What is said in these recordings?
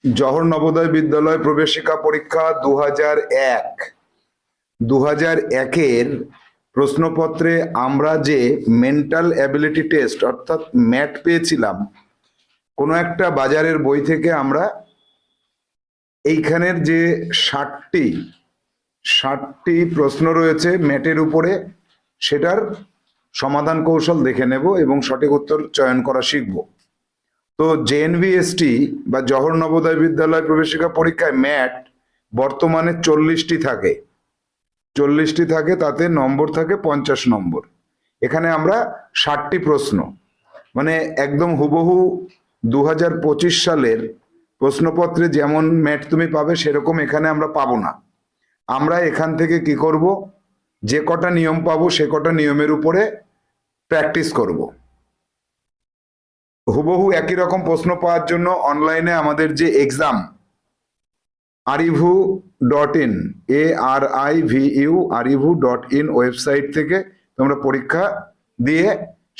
জওহর নবোদয় বিদ্যালয় প্রবেশিকা পরীক্ষা 2001 2001-এর প্রশ্নপত্রে আমরা যে মেন্টাল অ্যাবিলিটি টেস্ট অর্থাৎ ম্যাট পেয়েছিলাম কোনো একটা বাজারের বই থেকে, আমরা এইখানের যে 60টি প্রশ্ন রয়েছে ম্যাটের উপরে, সেটার সমাধান কৌশল দেখে নেব এবং সঠিক উত্তর চয়ন করা শিখব। তো জেএনভিএসটি বা জওহর নবোদয় বিদ্যালয় প্রবেশিকা পরীক্ষায় ম্যাট বর্তমানে 40টি থাকে, তাতে নম্বর থাকে 50 নম্বর। এখানে আমরা 60টি প্রশ্ন, মানে একদম হুবহু 2025 সালের প্রশ্নপত্রে যেমন ম্যাট তুমি পাবে সেরকম এখানে আমরা পাবো না। আমরা এখান থেকে কি করব, যে কটা নিয়ম পাবো সে কটা নিয়মের উপরে প্র্যাকটিস করব। হুবহু একই রকম প্রশ্ন পাওয়ার জন্য অনলাইনে আমাদের যে এক্সাম arivu.in arivu.in ওয়েবসাইট থেকে তোমরা পরীক্ষা দিয়ে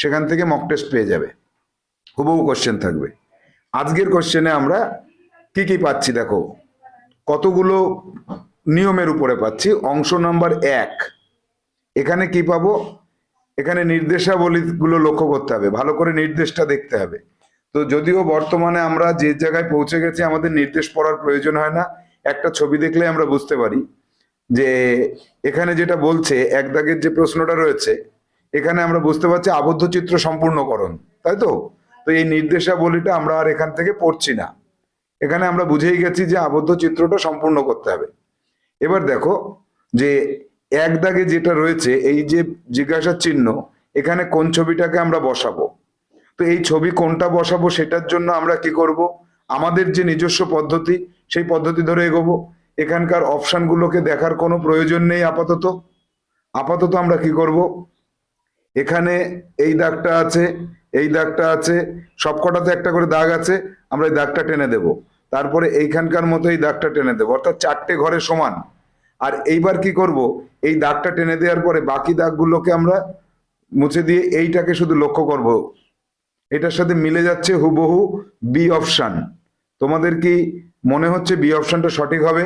সেখান থেকে মক টেস্ট পেয়ে যাবে, হুবহু কোশ্চেন থাকবে। আজকের কোশ্চেনে আমরা কি কি পাচ্ছি দেখো, কতগুলো নিয়মের উপরে পাচ্ছি। অংশ নাম্বার 1, এখানে কি পাবো, এখানে নির্দেশাবলীগুলো লক্ষ্য করতে হবে, ভালো করে নির্দেশটা দেখতে হবে। তো যদিও বর্তমানে আমরা যে জায়গায় পৌঁছে গেছি আমাদের নির্দেশ পড়ার প্রয়োজন হয় না, একটা ছবি দেখলে আমরা বুঝতে পারি যে এখানে যেটা বলছে, এক দাগের যে প্রশ্নটা রয়েছে এখানে আমরা বুঝতে পারছি আবদ্ধ চিত্র সম্পূর্ণকরণ, তাই তো। তো এই নির্দেশাবলীটা আমরা আর এখান থেকে পড়ছি না, এখানে আমরা বুঝেই গেছি যে আবদ্ধ চিত্রটা সম্পূর্ণ করতে হবে। এবার দেখো যে এক দাগে যেটা রয়েছে, এই যে জিজ্ঞাসা চিহ্ন, এখানে কোন ছবিটাকে আমরা বসাবো। তো এই ছবি কোনটা বসাবো সেটার জন্য আমরা কি করব, আমাদের যে নিজস্ব পদ্ধতি সেই পদ্ধতি ধরে এগোবো। এখানকার অপশনগুলোকে দেখার কোনো প্রয়োজন নেই আপাতত আমরা কি করব, এখানে এই দাগটা আছে, এই দাগটা আছে, সবকটাতে একটা করে দাগ আছে, আমরা এই দাগটা টেনে দেব, তারপরে এইখানকার মতো এই দাগটা টেনে দেবো, অর্থাৎ 4টে ঘরে সমান। আর এইবার কি করব, এই দাগটা টেনে দেওয়ার পরে বাকি দাগগুলোকে আমরা মুছে দিয়ে এইটাকে শুধু লক্ষ্য করব, এটার সাথে মিলে যাচ্ছে হুবহু বি অপশন। তোমাদের কি মনে হচ্ছে বি অপশনটা সঠিক হবে?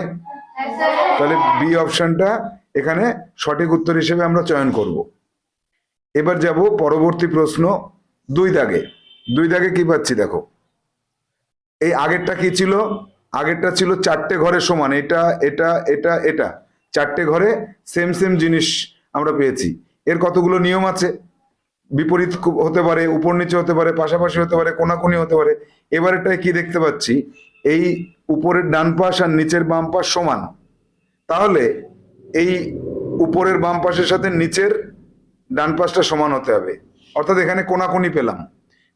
তাহলে বি অপশনটা এখানে সঠিক উত্তর হিসেবে আমরা চয়ন করব। এবার যাব পরবর্তী প্রশ্ন 2 দাগে কি পাচ্ছি দেখো, এই আগেরটা কি ছিল, আগেরটা ছিল 4টে ঘরে সমান, এটা এটা এটা এটা 4টে ঘরে সেম জিনিস আমরা পেয়েছি। এর কতগুলো নিয়ম আছে, বিপরীত হতে পারে, উপর নিচে হতে পারে, পাশাপাশি হতে পারে, কোনাকুনি হতে পারে। এবার এটাই কি দেখতে পাচ্ছি, এই উপরের ডান পাশ আর নিচের বাম পাশ সমান, তাহলে এই উপরের বাম পাশের সাথে নিচের ডান পাশটা সমান হতে হবে, অর্থাৎ এখানে কোনাকুনি পেলাম।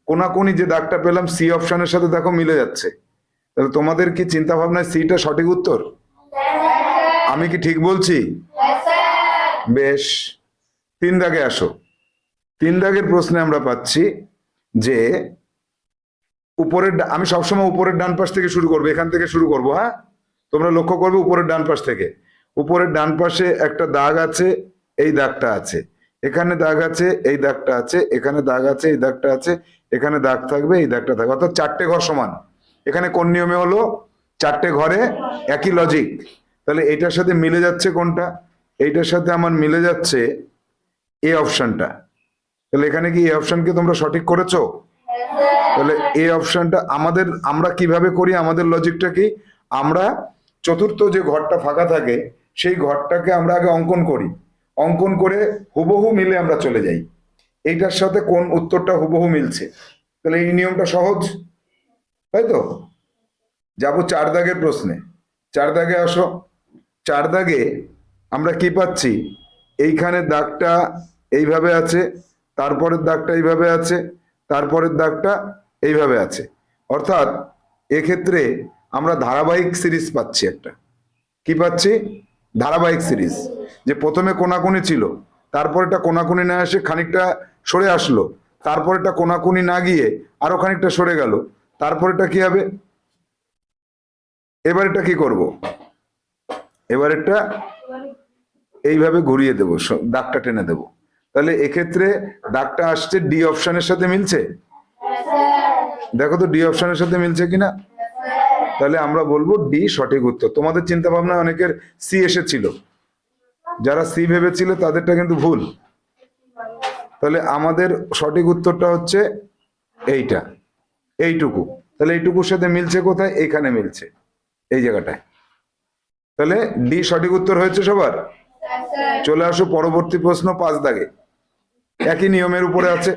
কোনাকুনি যে দাগটা পেলাম সি অপশনের সাথে দেখো মিলে যাচ্ছে। তাহলে তোমাদের কি চিন্তা ভাবনায় সিটা সঠিক উত্তর? আমি কি ঠিক বলছি? বেশ। 3 দাগে আসো। 3 দাগের প্রশ্নে আমরা পাচ্ছি যে উপরের, আমি সবসময় উপরের ডান পাশ থেকে শুরু করবো, এখান থেকে শুরু করবো। হ্যাঁ, তোমরা লক্ষ্য করবে উপরের ডান পাশ থেকে। উপরের ডান পাশে একটা দাগ আছে, এই দাগটা আছে, এখানে দাগ আছে, এই দাগটা আছে, এখানে দাগ আছে, এই দাগটা আছে, এখানে দাগ থাকবে, এই দাগটা থাকবে, অর্থাৎ 4টে ঘর সমান। এখানে কোন নিয়মে হলো, 4টে ঘরে একই লজিক। তাহলে এইটার সাথে মিলে যাচ্ছে কোনটা, এইটার সাথে আমার মিলে যাচ্ছে এ অপশনটা। তাহলে এখানে কি এই অপশনকে তোমরা সঠিক করেছো? তাহলে এই অপশনটা আমরা কিভাবে করি, আমাদের লজিকটা কি, আমরা চতুর্থ যে ঘরটা ফাঁকা থাকে সেই ঘরটাকে আমরা আগে অঙ্কন করি, অঙ্কন করে হুবহু মিলে আমরা চলে যাই, এইটার সাথে কোন উত্তরটা হুবহু মিলছে। তাহলে এই নিয়মটা সহজ, তাই তো। যাবো 4 দাগের প্রশ্নে। 4 দাগে আসো। 4 দাগে আমরা কি পাচ্ছি, এইখানে দাগটা এইভাবে আছে, তারপরের দাগটা এইভাবে আছে, তারপরের দাগটা এইভাবে আছে, অর্থাৎ এক্ষেত্রে আমরা ধারাবাহিক সিরিজ পাচ্ছি। একটা কি পাচ্ছি, ধারাবাহিক সিরিজ, যে প্রথমে কোনাকুনি ছিল, তারপরেটা কোনাকুনি না এসে খানিকটা সরে আসলো, তারপরেটা কোনাকুনি না গিয়ে আরো খানিকটা সরে গেল, তারপরেটা কি হবে, এবার এটা কি করব, এবার এটা এইভাবে ঘুরিয়ে দেব, দাগটা টেনে দেব। তাহলে এক্ষেত্রে দাগটা আসছে ডি অপশনের সাথে মিলছে, দেখো তো ডি অপশনের সাথে মিলছে কিনা। তাহলে আমরা বলবো ডি সঠিক উত্তর। তোমাদের চিন্তা ভাবনা অনেকের সি এসেছিল, যারা সি ভেবেছিল তাদেরটা কিন্তু ভুল। তাহলে আমাদের সঠিক উত্তরটা হচ্ছে এইটা, এইটুকু। তাহলে এইটুকুর সাথে মিলছে কোথায়? এইখানে মিলছে, এই জায়গাটায়। তাহলে ডি সঠিক উত্তর হয়েছে সবার। চলে আসো পরবর্তী প্রশ্ন 5 দাগে, একই নিয়মের উপরে আছে।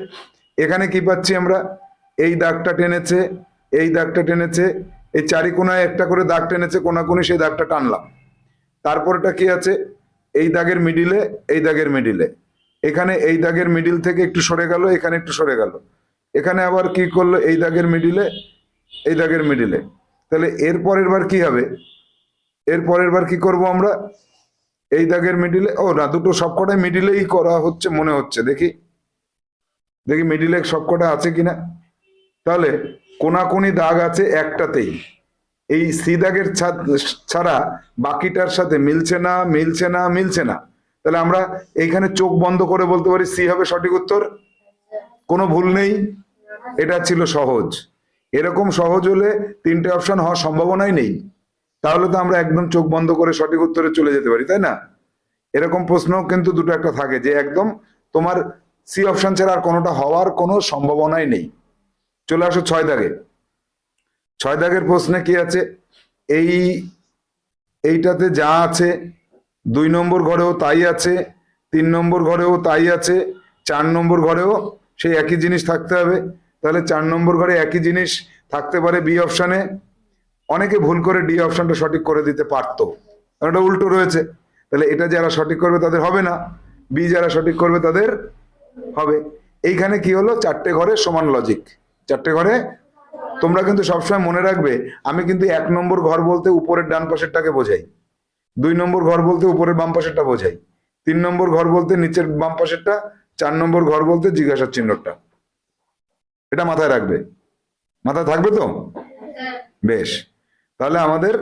এখানে কি পাচ্ছি আমরা? এই দাগটা টেনেছে, এই দাগটা টেনেছে, এই চারি কোনায় একটা করে দাগ টেনেছে, কোনাকুনি সেই দাগটা টানলাম। তারপরটা কি আছে? এই দাগের মিডিলে, এই দাগের মিডিলে, এখানে এই দাগের মিডিল থেকে একটু সরে গেল, এখানে একটু সরে গেল, এখানে আবার কি করলো? এই দাগের মিডিলে, এই দাগের মিডিলে। তাহলে এর পরের বার কি হবে? এর পরের বার কি করব আমরা? এই দাগের মিডিলে, ও না, দুটো সবকটাই মিডিলেই করা হচ্ছে মনে হচ্ছে। দেখি দেখি মিডিলে সবকটা আছে কিনা। তাহলে কোনাকুনি দাগ আছে একটাতেই, এই সি দাগের ছাড়া বাকিটার সাথে মিলছে না, মিলছে না, মিলছে না। তাহলে আমরা এইখানে চোখ বন্ধ করে বলতে পারি সি হবে সঠিক উত্তর। কোনো ভুল নেই, এটা ছিল সহজ। এরকম সহজ হলে 3টে অপশন হওয়ার সম্ভাবনাই নেই। তাহলে তো আমরা একদম চোখ বন্ধ করে সঠিক উত্তরে চলে যেতে পারি, তাই না? এরকম প্রশ্ন কিন্তু দুটো একটা থাকে যে একদম তোমার সি অপশন ছাড়া আর কোনোটা হওয়ার কোনো সম্ভাবনাই নেই। চলে আসো 6 দাগে। 6 দাগের প্রশ্নে কি আছে? এইটাতে যা আছে 2 নম্বর ঘরেও তাই আছে, 3 নম্বর ঘরেও তাই আছে, 4 নম্বর ঘরেও সেই একই জিনিস থাকতে হবে। তাহলে 4 নম্বর ঘরে একই জিনিস থাকতে পারে বি অপশনে। অনেকে ভুল করে ডি অপশনটা সঠিক করে দিতে পারতো, কারণ এটা উল্টো রয়েছে। তাহলে এটা যারা সঠিক করবে তাদের হবে না, বি যারা সঠিক করবে তাদের হবে। এইখানে কি হলো? 4টে ঘরে সমান লজিক, 4টে ঘরে। তোমরা কিন্তু সবসময় মনে রাখবে, আমি কিন্তু 1 নম্বর ঘর বলতে উপরের ডান পাশেরটাকে বোঝাই, 2 নম্বর ঘর বলতে উপরের বাম পাশেরটা বোঝাই, 3 নম্বর ঘর বলতে নিচের বাম পাশেরটা, 4 নম্বর ঘর বলতে জিজ্ঞাসার চিহ্নটা। এটা মাথায় রাখবে, মাথায় থাকবে তো? বেশ, তাহলে আমাদের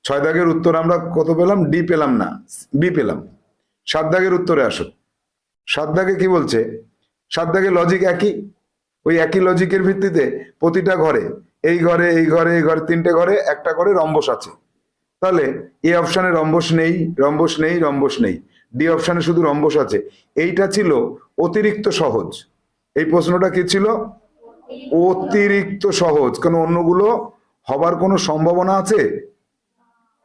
6 দাগের উত্তর আমরা কত পেলাম? ডি পেলাম না, বি পেলাম। 7 দাগের উত্তরে আসো। 7 দাগে কি বলছে? 7 দাগে লজিক একই, ওই একই লজিকের ভিত্তিতে প্রতিটা ঘরে, এই ঘরে, এই ঘরে, এই ঘরে, 3টে ঘরে একটা করে রম্বস আছে। তাহলে এ অপশনে রম্বস নেই, রম্বস নেই, রম্বস নেই, ডি অপশনে শুধু রম্বস আছে। এইটা ছিল অতিরিক্ত সহজ। এই প্রশ্নটা কি ছিল? অতিরিক্ত সহজ। কারণ অন্যগুলো হবার কোনো সম্ভাবনা আছে?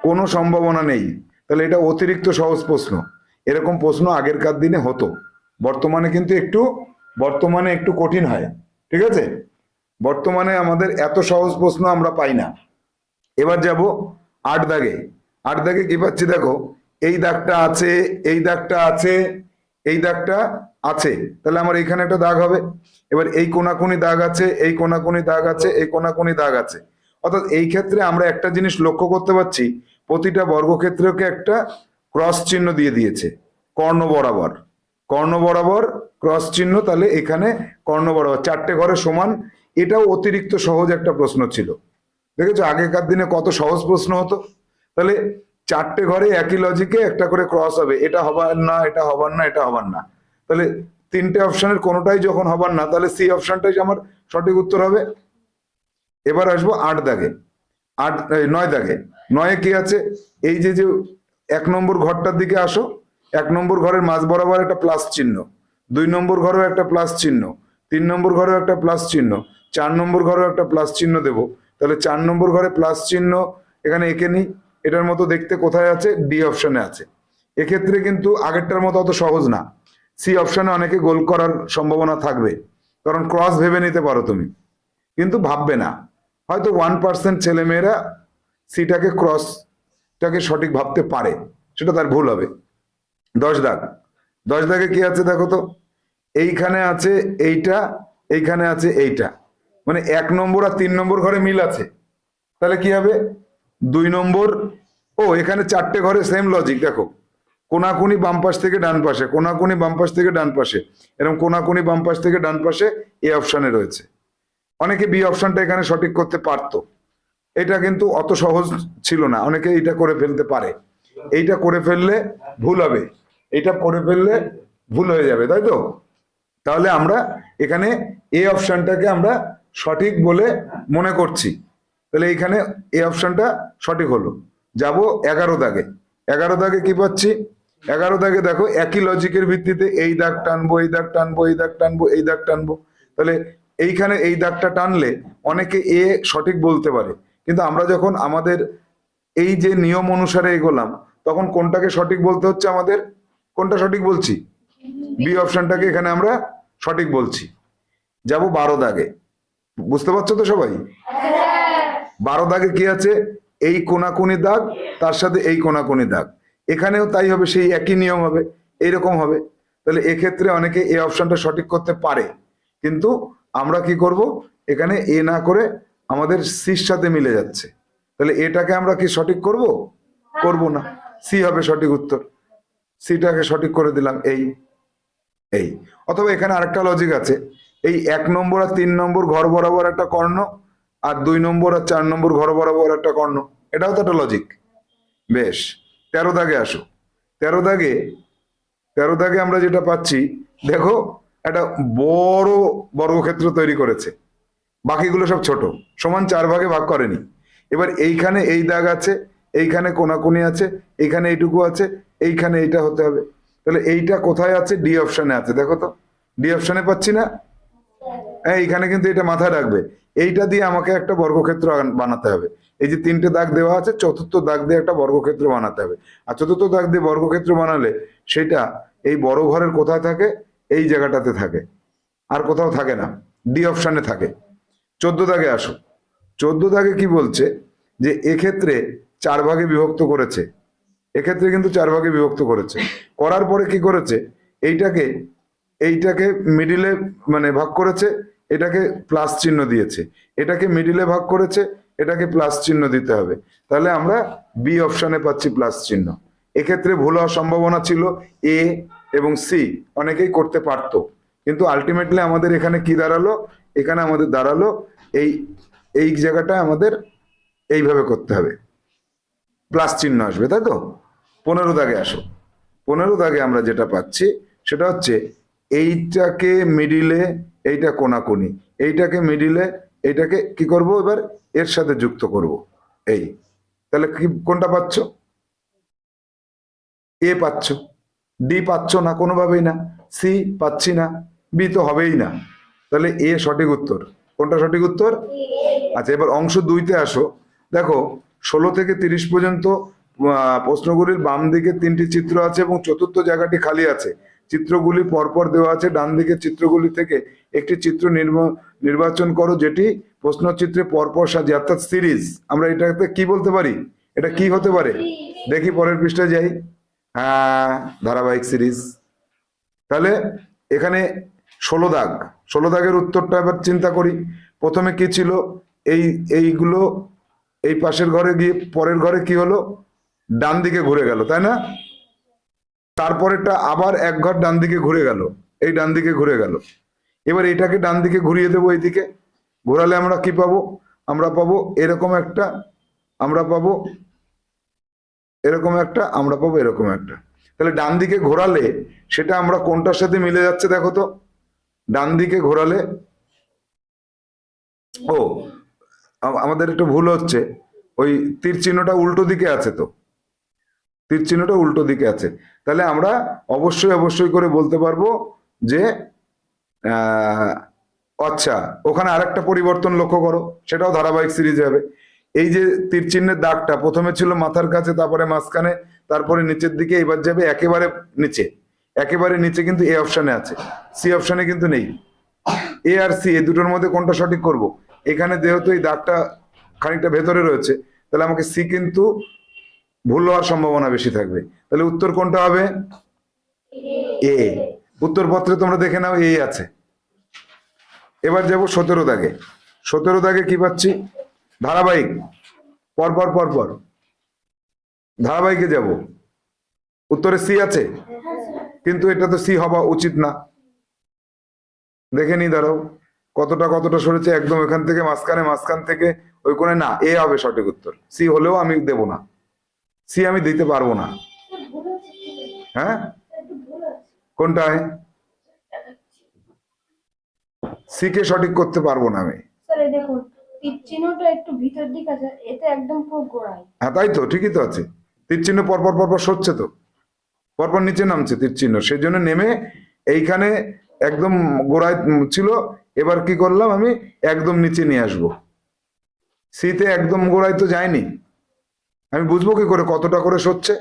কোনো সম্ভাবনা নেই। তাহলে এটা অতিরিক্ত সহজ প্রশ্ন। এরকম প্রশ্ন আগেরকার দিনে হতো, বর্তমানে কিন্তু বর্তমানে একটু কঠিন হয়। ঠিক আছে, বর্তমানে আমাদের এত সহজ প্রশ্ন আমরা পাই না। এবার যাব 8 দাগে। 8 দাগে কি পাচ্ছি দেখো? এই দাগটা আছে, এই দাগটা আছে, এই দাগটা আছে। তাহলে আমার এইখানে একটা দাগ হবে। এবার এই কোনাকুনি দাগ আছে, এই কোনাকুনি দাগ আছে, এই কোনাকুনি দাগ আছে। অর্থাৎ এই ক্ষেত্রে আমরা একটা জিনিস লক্ষ্য করতে পারছি, প্রতিটা বর্গক্ষেত্রকে একটা ক্রস চিহ্ন দিয়ে দিয়েছে কর্ণ বরাবর, কর্ণ বরাবর ক্রস চিহ্ন। তাহলে এখানে কর্ণ বরাবর 4টে ঘরে সমান। এটাও অতিরিক্ত সহজ একটা প্রশ্ন ছিল। দেখেছো আগেকার দিনে কত সহজ প্রশ্ন হতো? তাহলে 4টে ঘরে একই লজিকে একটা করে ক্রস হবে, এটা হবার না, এটা হবার না, এটা হবার না। তাহলে 3টে অপশনের কোনোটাই যখন হবার না, তাহলে সি অপশনটাই আমার সঠিক উত্তর হবে। এবার আসবো 8 দাগে। 9 দাগে। 9-এ কি আছে? এই যে 1 নম্বর ঘরটার দিকে আসো। 1 নম্বর ঘরের মাঝ বরাবর একটা প্লাস চিহ্ন, 2 নম্বর ঘরেও একটা প্লাস চিহ্ন, 3 নম্বর ঘরেও একটা প্লাস চিহ্ন, 4 নম্বর ঘরেও একটা প্লাস চিহ্ন দেব। তাহলে 4 নম্বর ঘরে প্লাস চিহ্ন এখানে এঁকে নিই। এটার মতো দেখতে কোথায় আছে? ডি অপশনে আছে। এক্ষেত্রে কিন্তু আগেরটার মতো অত সহজ না। সি অপশনে অনেকে গোল করার সম্ভাবনা থাকবে, কারণ ক্রস ভেবে নিতে পারো তুমি, কিন্তু ভাববে না। হয়তো 1% ছেলেমেয়েরা সিটাকে ক্রসটাকে সঠিক ভাবতে পারে, সেটা তার ভুল হবে। 10 দাগ। 10 দাগে কি আছে দেখো তো? এইখানে আছে এইটা, এইখানে আছে এইটা, মানে 1 নম্বর আর 3 নম্বর ঘরে মিল আছে। তাহলে কি হবে? 2 নম্বর, ও এখানে 4টে ঘরে সেম লজিক। দেখো কোনাকুনি বাম পাশ থেকে ডান পাশে, কোনাকুনি বাম পাশ থেকে ডান পাশে, এরকম কোনাকুনি বাম পাশ থেকে ডান পাশে এ অপশনে রয়েছে। অনেকে বি অপশনটা এখানে সঠিক করতে পারতো, এটা কিন্তু অত সহজ ছিল না। অনেকে এটা করে ফেলতে পারে, এইটা করে ফেললে ভুল হবে, এটা করে ফেললে ভুল হয়ে যাবে, তাই তো? তাহলে আমরা এখানে এ অপশনটাকে আমরা সঠিক বলে মনে করছি। তাহলে এইখানে এই অপশনটা সঠিক হলো। যাব 11 দাগে। 11 দাগে কি পাচ্ছি? 11 দাগে দেখো একই লজিকের ভিত্তিতে এই দাগ টানবো, এই দাগ টানবো, এই দাগ টানবো, এই দাগ টানবো। তাহলে এইখানে এই দাগটা টানলে অনেকে এ সঠিক বলতে পারে, কিন্তু আমরা যখন আমাদের এই যে নিয়ম অনুসারে এগোলাম, তখন কোনটাকে সঠিক বলতে হচ্ছে আমাদের? কোনটা সঠিক বলছি? বি অপশনটাকে এখানে আমরা সঠিক বলছি। যাব 12 দাগে। বুঝতে পারছো তো সবাই? 12 দাগে কি আছে? এই কোনাকুনি দাগ, তার সাথে এই কোনাকুনি দাগ। এখানেও তাই হবে, সেই একই নিয়ম হবে, এইরকম হবে। তাহলে এক্ষেত্রে অনেকে এই অপশনটা সঠিক করতে পারে, কিন্তু আমরা কি করব? এখানে এ না করে আমাদের সির সাথে মিলে যাচ্ছে, তাহলে এটাকে আমরা কি সঠিক করব? করব না। সি হবে সঠিক উত্তর। সিটাকে সঠিক করে দিলাম। এই এই অথবা এখানে আরেকটা লজিক আছে, এই 1 নম্বর আর 3 নম্বর ঘর বরাবর একটা কর্ণ, আর 2 নম্বর আর 4 নম্বর ঘর বরাবর একটা কর্ণ, এটাও তো একটা লজিক। বেশ, 13 দাগে আসো। 13 দাগে 13 দাগে আমরা যেটা পাচ্ছি, দেখো একটা বড় বর্গক্ষেত্র তৈরি করেছে, বাকিগুলো সব ছোট, সমান 4 ভাগে ভাগ করেনি। এবার এইখানে এই দাগ আছে, এইখানে কোনাকুনি আছে, এইখানে এইটুকু আছে, এইখানে এইটা হতে হবে। তাহলে এইটা কোথায় আছে? ডি অপশনে আছে। দেখো তো, ডি অপশনে পাচ্ছি না? হ্যাঁ, এইখানে কিন্তু এটা মাথায় রাখবে। এইটা দিয়ে আমাকে একটা বর্গক্ষেত্র বানাতে হবে। এই যে 3টে দাগ দেওয়া আছে, চতুর্থ দাগ দিয়ে একটা বর্গক্ষেত্র বানাতে হবে। আর চতুর্থ দাগ দিয়ে বর্গক্ষেত্র বানালে সেটা এই বড় ঘরের কোথায় থাকে? এই জায়গাটাতে থাকে, আর কোথাও থাকে না, ডি অপশনে থাকে। 14 দাগে আসো। 14 দাগে কি বলছে? যে এক্ষেত্রে 4 ভাগে বিভক্ত করেছে। এক্ষেত্রে কিন্তু 4 ভাগে বিভক্ত করেছে। করার পরে কি করেছে? এইটাকে এইটাকে মিডিলে মানে ভাগ করেছে, এটাকে প্লাস চিহ্ন দিয়েছে। এটাকে মিডিলে ভাগ করেছে, এটাকে প্লাস চিহ্ন দিতে হবে। তাহলে আমরা বি অপশনে পাচ্ছি প্লাস চিহ্ন। এক্ষেত্রে ভুল হওয়ার সম্ভাবনা ছিল এ এবং সি, অনেকেই করতে পারতো, কিন্তু আলটিমেটলি আমাদের এখানে কি দাঁড়ালো? এখানে আমাদের দাঁড়ালো এই এই জায়গাটা আমাদের এইভাবে করতে হবে, প্লাস চিহ্ন আসবে, তাই তো? 15 দাগে আসো। 15 দাগে আমরা যেটা পাচ্ছি সেটা হচ্ছে এইটাকে মিডিলে, এইটা কোনাকুনি, এইটাকে মিডিলে, এইটাকে কি করব? এবার এর সাথে যুক্ত করব। এই, তাহলে কি কোনটা পাচ্ছ? এ পাচ্ছ। ডি পাচ্ছ না কোনোভাবেই না। সি পাচ্ছি না। বি তো হবেই না। তাহলে এ সঠিক উত্তর। কোনটা সঠিক উত্তর? আচ্ছা, এবার অংশ 2তে আসো। দেখো 16 থেকে 30 পর্যন্ত প্রশ্নগুলির বাম দিকে 3টি চিত্র আছে এবং চতুর্থ জায়গাটি খালি আছে। চিত্রগুলি পরপর দেওয়া আছে। ডান দিকের চিত্রগুলি থেকে একটি চিত্র নির্বাচন করো যেটি প্রশ্নচিত্রে পরপর সাজিয়ে, অর্থাৎ সিরিজ। আমরা এটাতে কি বলতে পারি? এটা কি হতে পারে? দেখি পরের পৃষ্ঠায় যাই। হ্যাঁ, ধারাবাহিক সিরিজ। তাহলে এখানে 16 দাগ, 16 দাগের উত্তরটা এবার চিন্তা করি। প্রথমে কি ছিল? এইগুলো এই পাশের ঘরে গিয়ে পরের ঘরে কি হলো? ডান দিকে ঘুরে গেল, তাই না? তারপরেরটা আবার এক ঘর ডান দিকে ঘুরে গেল, এই ডান দিকে ঘুরে গেল। এবার এটাকে ডান দিকে ঘুরিয়ে দেবো, এইদিকে ঘোরালে আমরা কি পাবো? আমরা পাবো এরকম একটা, আমরা পাবো এরকম একটা, আমরা পাবো এরকম একটা। তাহলে ডান দিকে ঘোরালে সেটা আমরা কোনটার সাথে মিলে যাচ্ছে দেখো তো? ডান দিকে ঘোরালে, ও আমাদের একটু ভুল হচ্ছে, ওই তীর চিহ্নটা উল্টো দিকে আছে, তো তীর চিহ্নটা উল্টো দিকে আছে। তাহলে আমরা অবশ্যই অবশ্যই করে বলতে পারবো যে আচ্ছা, ওখানে আরেকটা পরিবর্তন লক্ষ্য করো, সেটাও ধারাবাহিক সিরিজে হবে। এই যে তীর চিহ্নের দাগটা প্রথমে ছিল মাথার কাছে, তারপরে মাঝখানে, তারপরে নিচের দিকে, এবার যাবে একেবারে নিচে। একেবারে নিচে কিন্তু এ অপশনে আছে, সি অপশনে কিন্তু নেই। এ আর সি, এই দুটোর মধ্যে কোনটা সঠিক করব? এখানে যেহেতু এই দাগটা খানিকটা ভেতরে রয়েছে, তাহলে আমাকে সি কিন্তু ভুল হওয়ার সম্ভাবনা বেশি থাকবে। তাহলে উত্তর কোনটা হবে? এ। উত্তরপত্রে তোমরা দেখে নাও, এই আছে। এবার যাব 17 দাগে। 17 দাগে কি পাচ্ছি? ধারাবাহিক, পরপর পরপর ধারাবাহিকে যাব। উত্তরে সি আছে, কিন্তু এটা তো সি হওয়া উচিত না। দেখে নি, দাঁড়াও, কতটা কতটা সরেছে, একদম এখান থেকে মাঝখানে, মাঝখান থেকে ওই কোণে না। এ হবে সঠিক উত্তর। সি হলেও আমি দেব না, সি আমি দিতে পারবো না। হ্যাঁ, কোনটায়? সি কে সঠিক করতে পারবো না আমি। তীর চিহ্নটা একটু ভিতর দিক আছে, এটা একদম পুরো গোড়ায়। হ্যাঁ তাই তো, ঠিকই তো আছে। তীর চিহ্ন পরপর পরপর সরছে তো, পরপর নিচে নামছে তীর চিহ্ন, সেই জন্য নেমে এইখানে একদম গোড়ায় ছিল। এবার কি করলাম, আমি একদম নিচে নিয়ে আসবো। সিতে একদম গোড়ায় তো যায়নি, আমি বুঝবো কি করে কতটা করে সরছে?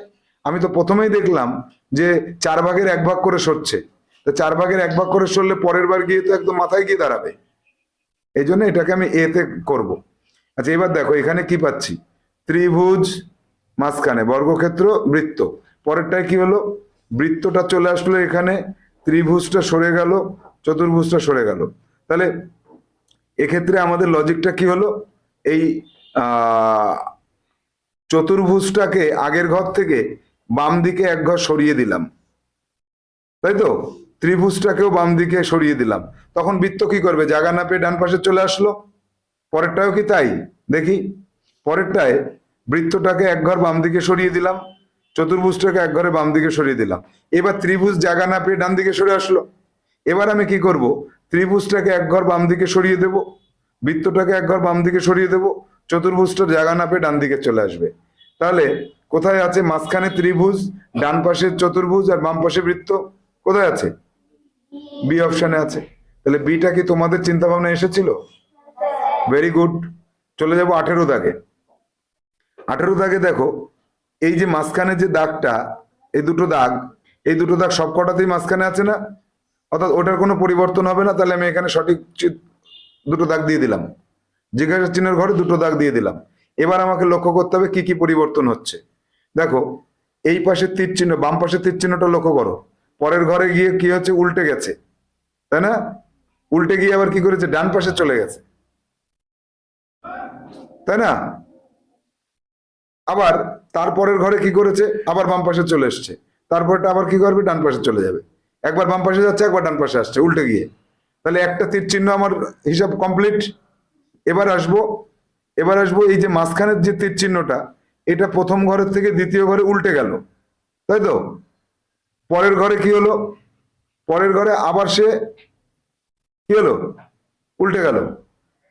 আমি তো প্রথমেই দেখলাম যে 4/1 করে সরছে। তো 4/1 করে সরলে পরের বার গিয়ে তো একদম মাথায় গিয়ে দাঁড়াবে। এই জন্য এটাকে আমি এতে করব। আচ্ছা এবার দেখো এখানে কি পাচ্ছি, ত্রিভুজ, মাঝখানে বর্গক্ষেত্র, বৃত্ত। পরেরটায় কি হলো, বৃত্তটা চলে আসলো এখানে, ত্রিভুজটা সরে গেল, চতুর্ভুজটা সরে গেল। তাহলে এক্ষেত্রে আমাদের লজিকটা কি হলো, এই চতুর্ভুজটাকে আগের ঘর থেকে বাম দিকে এক ঘর সরিয়ে দিলাম, তাই তো? ত্রিভুজটাকেও বাম দিকে সরিয়ে দিলাম, তখন বৃত্ত কি করবে, জায়গা না পেয়ে ডান পাশে চলে আসলো। পরেরটাও কি তাই? দেখি, পরেরটায় বৃত্তটাকে এক ঘর বাম দিকে সরিয়ে দিলাম, চতুর্ভুজটাকে এক ঘরে বাম দিকে সরিয়ে দিলাম। এবার ত্রিভুজ জায়গা না পেয়ে ডান দিকে সরে আসলো। এবার আমি কি করব, ত্রিভুজটাকে এক ঘর বাম দিকে সরিয়ে দেব, বৃত্তটাকে এক ঘর বাম দিকে সরিয়ে দেব, চতুর্ভুজটা জায়গা না পেয়ে ডান দিকে চলে আসবে। তাহলে কোথায় আছে, মাঝখানে ত্রিভুজ, ডান পাশে চতুর্ভুজ আর বাম পাশে বৃত্ত, কোথায় আছে? বি অপশনে আছে। তাহলে বিটা কি তোমাদের চিন্তা ভাবনা এসেছিল? Very good. চলে যাব 18 দাগে। 18 দাগে দেখো, এই যে মাঝখানে যে দাগটা, এই দুটো দাগ, এই দুটো দাগ সবকটাতেই মাঝখানে আছে না? অর্থাৎ ওটার কোনো পরিবর্তন হবে না। তাহলে আমি এখানে সঠিক দুটো দাগ দিয়ে দিলাম, জিজ্ঞাসা চিহ্নের ঘরে দুটো দাগ দিয়ে দিলাম। এবার আমাকে লক্ষ্য করতে হবে কি কি পরিবর্তন হচ্ছে। দেখো এই পাশে তীর চিহ্ন, বাম পাশে তীর চিহ্নটা লক্ষ্য করো, পরের ঘরে গিয়ে কি হচ্ছে, উল্টে গেছে, তাই না? উল্টে গিয়ে আবার কি করেছে, ডান পাশে চলে গেছে, তাই না? আবার তারপরের ঘরে কি করেছে, আবার বাম পাশে চলে এসছে, তারপরটা আবার কি করবে, ডান পাশে চলে যাবে। একবার বাম পাশে যাচ্ছে, একবার ডান পাশে আসছে উল্টে গিয়ে। তাহলে একটা তীর চিহ্ন আমার হিসাব কমপ্লিট। এবার আসবো এই যে মাঝখানের যে তীর চিহ্নটা, এটা প্রথম ঘরের থেকে দ্বিতীয় ঘরে উল্টে গেল, তাই তো? পরের ঘরে কি হলো, পরের ঘরে আবার সে কি হলো, উল্টে গেল।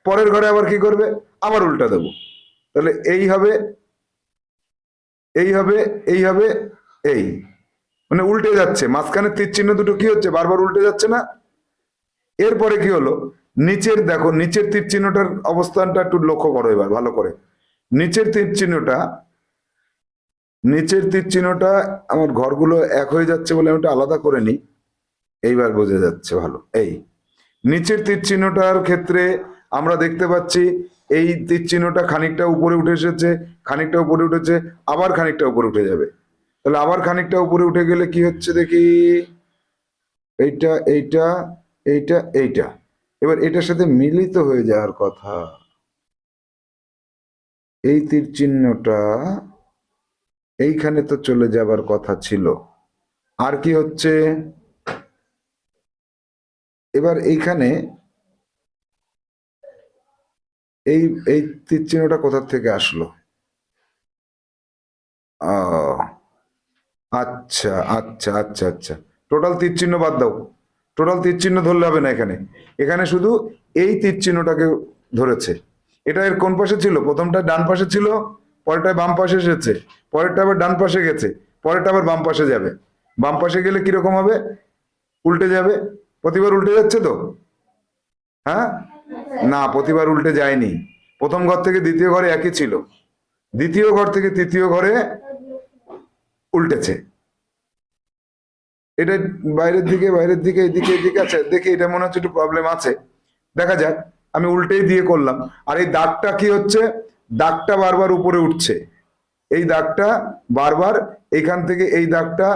পরের ঘরে আবার কি করবে, আবার উল্টা দেবো। তাহলে এই হবে, এই হবে, এই হবে, এই, মানে উল্টে যাচ্ছে। মাঝখানে তীর চিহ্ন দুটো কি হচ্ছে, বারবার উল্টে যাচ্ছে না? এরপরে কি হলো, নিচের দেখো, নিচের তীর চিহ্নটার অবস্থানটা একটু লক্ষ্য করো এবার ভালো করে। নিচের তীর চিহ্নটা, নিচের তীর চিহ্নটা, আমার ঘরগুলো এক হয়ে যাচ্ছে বলে আমি একটু আলাদা করে নিই, এইবার বোঝা যাচ্ছে ভালো। এই নিচের তীর চিহ্নটার ক্ষেত্রে আমরা দেখতে পাচ্ছি এই তীর চিহ্নটা খানিকটা উপরে উঠে এসেছে, খানিকটা উপরে উঠেছে, আবার খানিকটা উপরে উঠে যাবে। তাহলে আবার খানিকটা উপরে উঠে গেলে কি হচ্ছে দেখি, এইটা এইটা এইটা এইটা, এবার এটার সাথে মিলিত হয়ে যাওয়ার কথা। এই তীর চিহ্নটা এইখানে তো চলে যাবার কথা ছিল। আর কি হচ্ছে, এবার এইখানে এই এই তীর চিহ্নটা কোথা থেকে আসলো? আচ্ছা আচ্ছা আচ্ছা আচ্ছা, টোটাল তীর চিহ্ন বাদ দাও, টোটাল তীর চিহ্ন ধরলে হবে না এখানে। এখানে শুধু এই তীর চিহ্নটাকে ধরেছে। এটা এর কোন পাশে ছিল, প্রথমটা ডান পাশে ছিল, পরেরটা বাম পাশে এসেছে, পরেরটা আবার ডান পাশে গেছে, পরেরটা আবার বাম পাশে যাবে। বাম পাশে গেলে কিরকম হবে, উল্টে যাবে। প্রতিবার উল্টে যাচ্ছে তো? হ্যাঁ, না প্রতিবার উল্টে যায়নি। প্রথম ঘর থেকে দ্বিতীয় ঘরে একই ছিল, দ্বিতীয় ঘর থেকে তৃতীয় ঘরে উল্টেছে। এটা বাইরের দিকে, বাইরের দিকে, এদিকে, এদিকে আছে, দেখি এটা মনে হচ্ছে একটু প্রবলেম আছে, দেখা যাক। আমি উল্টেই দিয়ে করলাম। আর এই দাগটা কি হচ্ছে, দাগটা বারবার উপরে উঠছে, এই দাগটা বারবার এইখান থেকে, এই দাগটা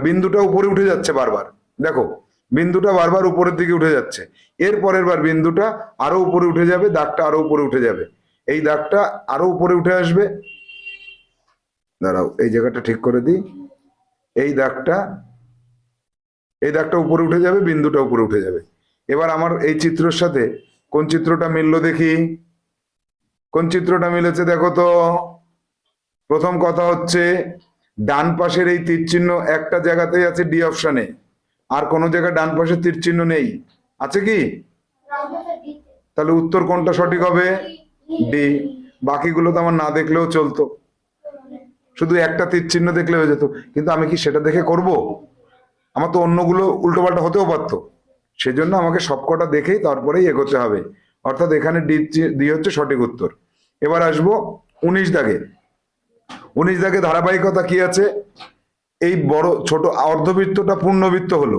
বিন্দুটা উপরে উঠে যাচ্ছে বারবার, দেখো বিন্দুটা বারবার উপরের দিকে উঠে যাচ্ছে। এর পরের বার বিন্দুটা আরো উপরে উঠে যাবে, দাগটা আরো উপরে উঠে যাবে, এই দাগটা আরো উপরে উঠে আসবে। দাঁড়াও এই জায়গাটা ঠিক করে দিই, এই দাগটা, এই দাগটা উপরে উঠে যাবে, বিন্দুটা উপরে উঠে যাবে। এবার আমার এই চিত্রের সাথে কোন চিত্রটা মিললো দেখি, কোন চিত্রটা মিলেছে দেখো তো। প্রথম কথা হচ্ছে ডান পাশের এই তীর চিহ্ন একটা জায়গাতেই আছে ডি অপশনে, আর কোনো জায়গায় ডান পাশের তীর চিহ্ন নেই, আছে কি? তাহলে উত্তর কোনটা সঠিক হবে? ডি। বাকিগুলো তো আমার না দেখলেও চলতো, শুধু একটা তীর চিহ্ন দেখলে হয়ে যেত, কিন্তু আমি কি সেটা দেখে করব? আমার তো অন্যগুলো উল্টোপাল্টা হতেও পারতো, সেজন্য আমাকে সবকটা দেখেই তারপরেই এগোতে হবে। অর্থাৎ এখানে ডি হচ্ছে সঠিক উত্তর। এবার আসবো 19 দাগে। 19 দাগে ধারাবাহিকতা কি আছে? এই বড় ছোট অর্ধবৃত্তটা পূর্ণবৃত্ত হলো,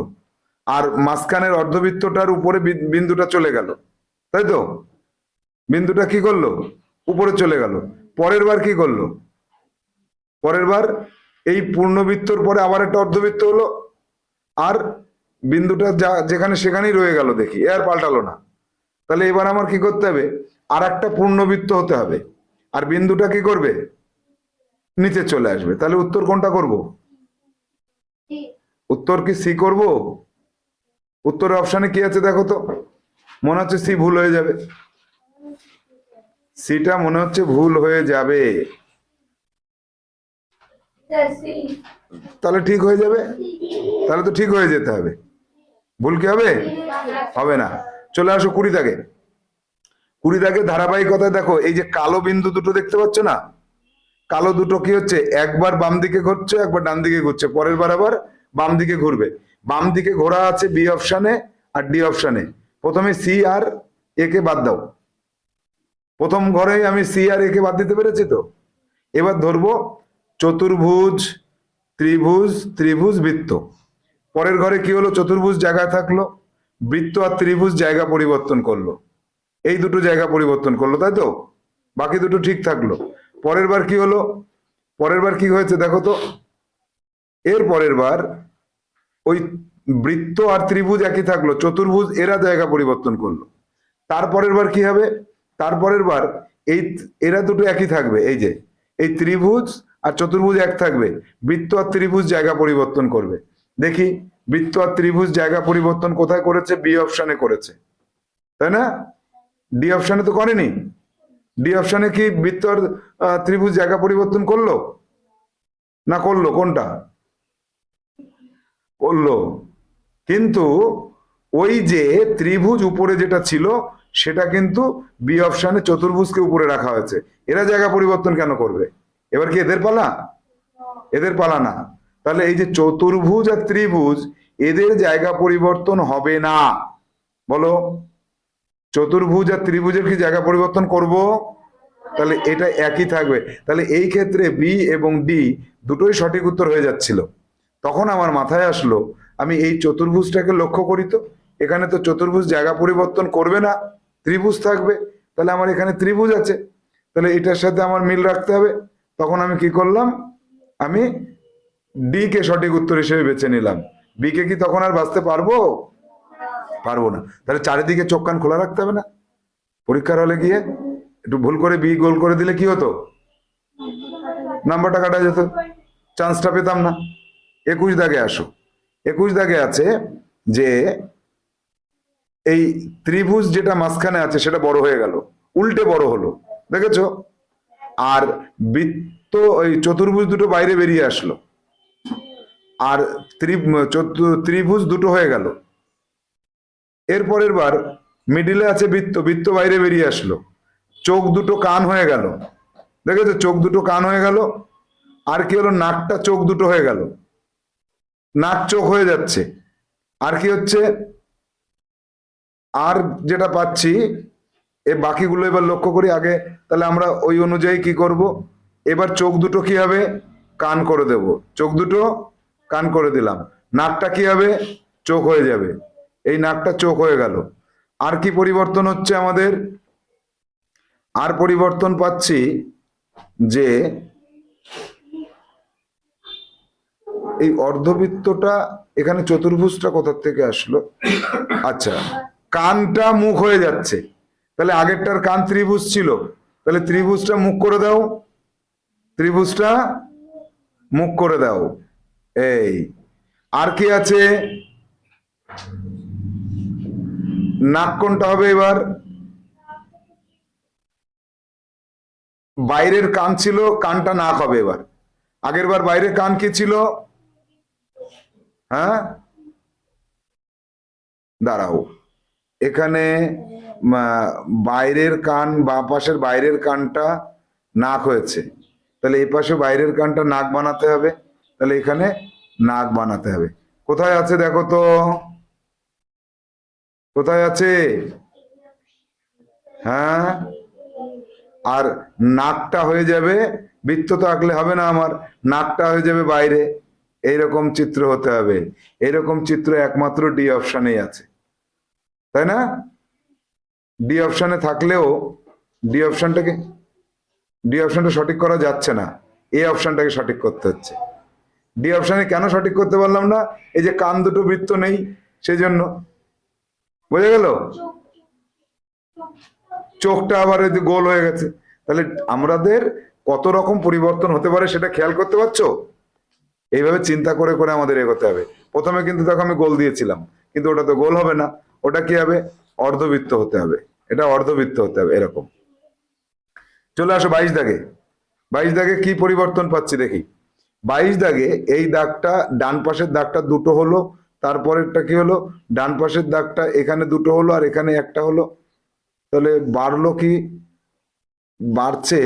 আর মাঝখানের অর্ধবৃত্তটার উপরে বিন্দুটা চলে গেল, তাই তো? বিন্দুটা কি করলো? উপরে চলে গেল। পরের বার কি করলো? পরের বার এই পূর্ণবৃত্তর পরে আবার একটা অর্ধবৃত্ত হলো, আর বিন্দুটা যা যেখানে সেখানেই রয়ে গেল, দেখি এ আর পাল্টালো না। তাহলে এবার আমার কি করতে হবে? আর একটা পূর্ণবৃত্ত হতে হবে, আর বিন্দুটা কি করবে? নিচে চলে আসবে। তাহলে উত্তর কোনটা করব? উত্তর কি সি করব? উত্তরের অপশানে কি আছে দেখো তো? মনে হচ্ছে সি ভুল হয়ে যাবে। সিটা মনে হচ্ছে ভুল হয়ে যাবে। তাহলে ঠিক হয়ে যাবে, তাহলে তো ঠিক হয়ে যেতে হবে। ভুল কি হবে? হবে না। চলে আসো 20 দাগে। 20 দাগে ধারাবাহিকতা দেখো, এই যে কালো বিন্দু দুটো দেখতে পাচ্ছ না? কালো দুটো কি হচ্ছে? একবার বাম দিকে ঘুরছে, একবার ডান দিকে ঘুরছে, পরের বার আবার বাম দিকে ঘুরবে। বাম দিকে ঘোরা আছে বি অপশানে আর ডি অপশানে। প্রথমে সি আর এ কে বাদ দাও। প্রথম ঘরেই আমি সি আর এ কে বাদ দিতে পেরেছি তো। এবার ধরবো চতুর্ভুজ, ত্রিভুজ, ত্রিভুজ, বৃত্ত। পরের ঘরে কি হলো? চতুর্ভুজ জায়গায় থাকলো, বৃত্ত আর ত্রিভুজ জায়গা পরিবর্তন করলো, এই দুটো জায়গা পরিবর্তন করলো, তাই তো? বাকি দুটো ঠিক থাকলো। পরের বার কি হলো? পরের বার কি হয়েছে দেখো তো? এর পরের বার ওই বৃত্ত আর ত্রিভুজ একই থাকলো, চতুর্ভুজ এরা জায়গা পরিবর্তন করলো। তারপরের বার কি হবে? তারপরের বার এই এরা দুটো একই থাকবে, এই যে এই ত্রিভুজ আর চতুর্ভুজ এক থাকবে, বৃত্ত আর ত্রিভুজ জায়গা পরিবর্তন করবে। দেখি বৃত্ত আর ত্রিভুজ জায়গা পরিবর্তন কোথায় করেছে? বি অপশানে করেছে, তাই না? ডি অপশানে তো করেনি। ডি অপশানে কি বৃত্ত আর ত্রিভুজ জায়গা পরিবর্তন করলো না করলো? কোনটা করলো? কিন্তু ওই যে ত্রিভুজ উপরে যেটা ছিল সেটা কিন্তু বি অপশানে চতুর্ভুজকে উপরে রাখা হয়েছে, এরা জায়গা পরিবর্তন কেন করবে? এবার কি এদের পালা? এদের পালা না। তাহলে এই যে চতুর্ভুজ আর ত্রিভুজ, এদের জায়গা পরিবর্তন হবে না। বলো, চতুর্ভুজ আর ত্রিভুজের কি জায়গা পরিবর্তন করব? তাহলে এটা একই থাকবে। তাহলে এই ক্ষেত্রে বি এবং ডি দুটোই সঠিক উত্তর হয়ে যাচ্ছিল। তখন আমার মাথায় আসলো, আমি এই চতুর্ভুজটাকে লক্ষ্য করি তো, এখানে তো চতুর্ভুজ জায়গা পরিবর্তন করবে না, ত্রিভুজ থাকবে। তাহলে আমার এখানে ত্রিভুজ আছে, তাহলে এটার সাথে আমার মিল রাখতে হবে। তখন আমি কি করলাম? আমি ডি কে সঠিক উত্তর হিসেবে বেছে নিলাম। বি কে কি তখন আর বাঁচতে পারবো? পারবো না। তাহলে চারিদিকে চোখ কান খোলা রাখতে হবে না? পরীক্ষার হলে গিয়ে একটু ভুল করে বি গোল করে দিলে কি হতো? নাম্বারটা কাটা যেত, চান্সটা পেতাম না। 21 দাগে আসো। 21 দাগে আছে যে এই ত্রিভুজ যেটা মাঝখানে আছে সেটা বড় হয়ে গেল, উল্টে বড় হলো, দেখেছো? আর বৃত্ত ওই চতুর্ভুজ দুটো বাইরে বেরিয়ে আসলো, আর ত্রিভুজ দুটো হয়ে গেল। এর পরের বার মিডিলে আছে বৃত্ত, বৃত্ত বাইরে বেরিয়ে আসলো, চোখ দুটো কান হয়ে গেল, দেখেছো? চোখ দুটো কান হয়ে গেল। আর কি হলো? নাকটা চোখ দুটো হয়ে গেল, নাক চোখ হয়ে যাচ্ছে। আর কি হচ্ছে? আর যেটা পাচ্ছি, এ বাকিগুলো এবার লক্ষ্য করি আগে, তাহলে আমরা ওই অনুযায়ী কি করব? এবার চোখ দুটো কি হবে? কান করে দেব। চোখ দুটো কান করে দিলাম। নাকটা কি হবে? চোখ হয়ে যাবে। এই নাকটা চোখ হয়ে গেল। আর কি পরিবর্তন হচ্ছে আমাদের? আর পরিবর্তন পাচ্ছি যে এই অর্ধবৃত্তটা, এখানে চতুর্ভুজটা কোথা থেকে আসলো? আচ্ছা, কানটা মুখ হয়ে যাচ্ছে। তাহলে আগেরটার কান ত্রিভুজ ছিল, তাহলে ত্রিভুজটা মুখ করে দাও, ত্রিভুজটা মুখ করে দাও। এই আর কি আছে? নাক কোনটা হবে এবার? বাইরের কান ছিল, কানটা নাক হবে এবার। আগের বার বাইরের কান কি ছিল? হ্যাঁ, দাঁড়াও, এখানে বাইরের কান, বাঁ পাশের বাইরের কানটা নাক হয়েছে, তাহলে এই পাশে বাইরের কানটা নাক বানাতে হবে, তাহলে এখানে নাক বানাতে হবে। কোথায় আছে দেখো তো, কোথায় আছে? হ্যাঁ, আর নাকটা হয়ে যাবে, বৃত্ত তো আঁকলে হবে না আমার, নাকটা হয়ে যাবে বাইরে। এইরকম চিত্র হতে হবে। এইরকম চিত্র একমাত্র ডি অপশনেই আছে, তাই না? ডি অপশনে থাকলেও ডি অপশনটাকে ডি অপশনটা সঠিক করা যাচ্ছে না, এ অপশনটাকে সঠিক করতে হচ্ছে। ডি অপশনে কেন সঠিক করতে পারলাম না? এই যে কান দুটো বৃত্ত নেই, সেই জন্য। বোঝা গেল? চোখটা আবার এই যে গোল হয়ে গেছে, তাহলে আমাদের কত রকম পরিবর্তন হতে পারে সেটা খেয়াল করতে পারছো? এইভাবে চিন্তা করে করে আমাদের এগোতে হবে। প্রথমে কিন্তু দেখো আমি গোল দিয়েছিলাম, কিন্তু ওটা তো গোল হবে না, ওটা কি হবে? অর্ধবৃত্ত হতে হবে, এটা অর্ধবৃত্ত হতে হবে এরকম। চলে আসো 22 দাগে। 22 দাগে কি পরিবর্তন পাচ্ছি দেখি। 22 দাগে এই দাগটা, ডান পাশের দাগটা দুটো হলো, তারপরেরটা কি হলো? ডান পাশের দাগটা এখানে দুটো হলো আর এখানে একটা হলো, তাহলে বাড়লো কি? বাড়ছে,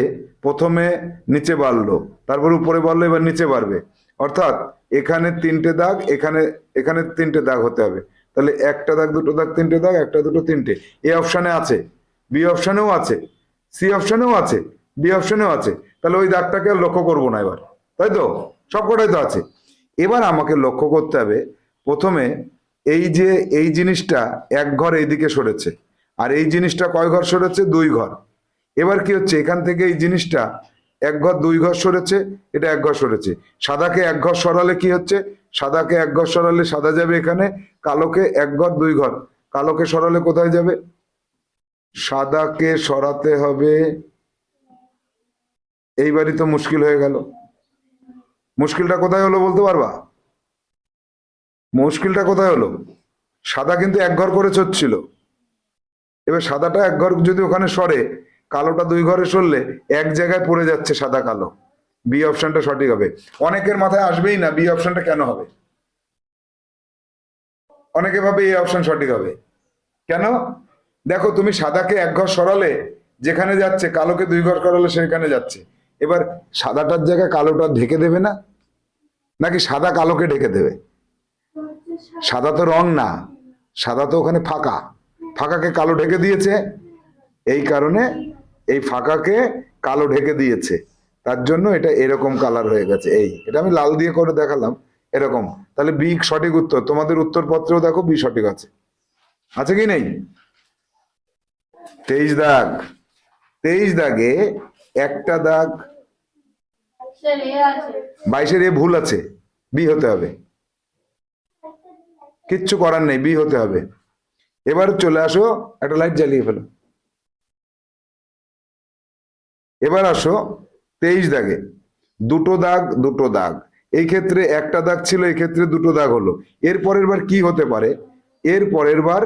প্রথমে নিচে বাড়লো, তারপর উপরে বাড়লো, এবার নিচে বাড়বে। অর্থাৎ এখানে তিনটে দাগ, এখানে এখানে তিনটে দাগ হতে হবে। তাহলে একটা দাগ, দুটো দাগ, তিনটে দাগ, একটা দুটো তিনটে। এ অপশনে আছে, বি অপশনেও আছে, সি অপশনেও আছে, ডি অপশনেও আছে। তাহলে ওই দাগটাকে আর লক্ষ্য করবো না এবার, তাই তো? সবকটাই তো আছে। এবার আমাকে লক্ষ্য করতে হবে, প্রথমে এই যে এই জিনিসটা এক ঘর এইদিকে সরেছে, আর এই জিনিসটা কয় ঘর সরেছে? 2 ঘর। এবার কি হচ্ছে, এখান থেকে এই জিনিসটা এক ঘর 2 ঘর সরেছে, এটা এক ঘর সরেছে। সাদাকে এক ঘর সরালে কি হচ্ছে? সাদাকে এক ঘর সরালে সাদা যাবে এখানে, কালোকে এক ঘর 2 ঘর, কালোকে সরালে কোথায় যাবে? সাদাকে সরাতে হবে। এইবারই তো মুশকিল হয়ে গেল। মুশকিলটা কোথায় হলো বলতে পারবা? মুশকিলটা কোথায় হলো? সাদা কিন্তু এক ঘর করে হচ্ছিল, এবার সাদাটা এক ঘর যদি ওখানে সরে, কালোটা 2 ঘরে সরলে এক জায়গায় পড়ে যাচ্ছে সাদা কালো। বি অপশনটা সঠিক হবে। অনেকের মাথায় আসবেই না বি অপশনটা কেন হবে, অনেকে ভাবে এই অপশন সঠিক হবে। কেন? দেখো, তুমি সাদাকে এক ঘর সরালে যেখানে যাচ্ছে, কালোকে 2 ঘর সরালে সেখানে যাচ্ছে। এবার সাদাটার জায়গায় কালোটা ঢেকে দেবে না, নাকি সাদা কালোকে ঢেকে দেবে? সাদা তো রং না, সাদা তো ওখানে ফাঁকা, ফাঁকাকে কালো ঢেকে দিয়েছে, এই কারণে এই ফাঁকাকে কালো ঢেকে দিয়েছে, তার জন্য এটা এরকম কালার হয়ে গেছে। এই এটা আমি লাল দিয়ে করে দেখালাম এরকম। তাহলে বি সঠিক উত্তর। তোমাদের উত্তরপত্রেও দেখো বি সঠিক আছে, আছে কি নেই? 23 দাগ। 23 দাগে একটা দাগ, 22-এর এ ভুল আছে, বি হতে হবে, কিচ্ছু করার নেই, বি হতে হবে। এবার চলে আসো, একটা লাইট জ্বালিয়ে ফেলো। এবার আসো 23 দাগে, দুটো দাগ দুটো দাগ, এই ক্ষেত্রে একটা দাগ ছিল, এই ক্ষেত্রে দুটো দাগ হলো। এর পরের বার কি হতে পারে? এর পরের বার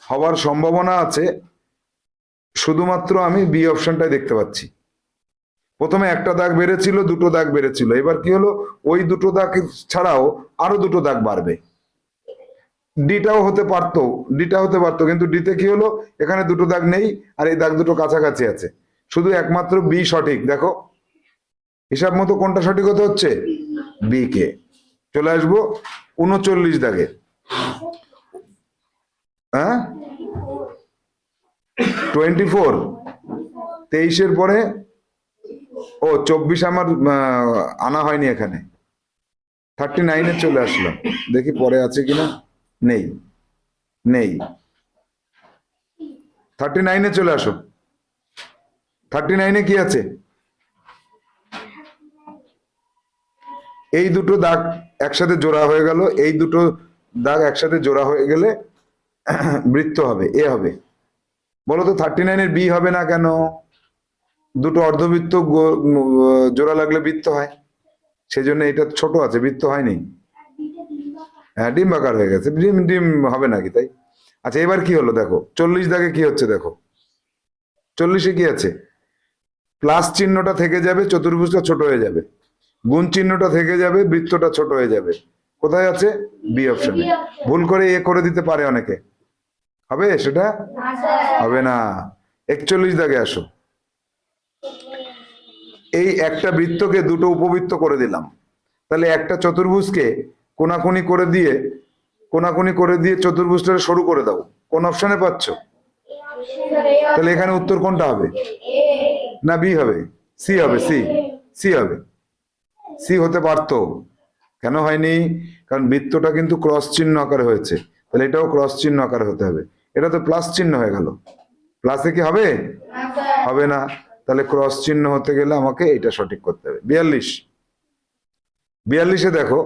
হওয়ার সম্ভাবনা আছে, শুধুমাত্র আমি বি অপশনটাই দেখতে পাচ্ছি। প্রথমে একটা দাগ বেড়েছিল, দুটো দাগ বেড়েছিল, এবার কি হলো? ওই দুটো দাগ ছাড়াও আরো দুটো দাগ বাড়বে। ডিটাও হতে পারতো, ডিটা হতে পারতো, কিন্তু ডিতে কি হলো? এখানে দুটো দাগ নেই, আর এই দাগ দুটো কাছাকাছি আছে। শুধু একমাত্র বি সঠিক। দেখো হিসাব মতো কোনটা সঠিক হতে হচ্ছে? বি কে। চলে আসবো 39 দাগে। হ্যাঁ, 24, 23-এর পরে, ও 24 আমার আনা হয়নি এখানে, 39-এ চলে আসলাম। দেখি পরে আছে কিনা, নেই, নেই। 39-এ চলে আসো। 39-এ কি আছে? এই দুটো দাগ একসাথে জোড়া হয়ে গেল, এই দুটো দাগ একসাথে জোড়া হয়ে গেলে বৃত্ত হবে, এ হবে। বলো তো 39-এর বি হবে না কেন? দুটো অর্ধবৃত্ত জোড়া লাগলে বৃত্ত হয়, সেজন্য এটা ছোট আছে, বৃত্ত হয়নি। হ্যাঁ, ডিম্বাকার হয়ে গেছে, ডিম ডিম হবে নাকি তাই? আচ্ছা, এবার কি হলো দেখো, 40 দাগে কি হচ্ছে দেখো। 40-এ কি আছে? প্লাস চিহ্নটা থেকে যাবে, চতুর্ভুজটা ছোট হয়ে যাবে, গুণ চিহ্নটা থেকে যাবে, বৃত্তটা ছোট হয়ে যাবে। কোথায় আছে? বি অপশনে। ভুল করে এ করে দিতে পারে অনেকে, হবে সেটা? হবে না। 41 দাগে আসো। এই একটা বৃত্তকে দুটো উপবৃত্ত করে দিলাম, তাহলে একটা চতুর্ভুজকে কোনাকুনি করে দিয়ে চতুর্ভুজটা সরু করে দাও। কোন অপশনে পাচ্ছ? তাহলে এখানে উত্তর কোনটা হবে? না বি হবে? সি হবে। সি হবে। সি হতে পারতো, কেন হয়নি? কারণ বৃত্তটা কিন্তু ক্রস চিহ্ন আকারে হয়েছে, তাহলে এটাও ক্রস চিহ্ন আকারে হতে হবে। এটা তো প্লাস চিহ্ন হয়ে গেল, প্লাসে কি হবে? হবে না। তাহলে ক্রস চিহ্ন হতে গেলে আমাকে এটা সঠিক করতে হবে। 42 দেখো,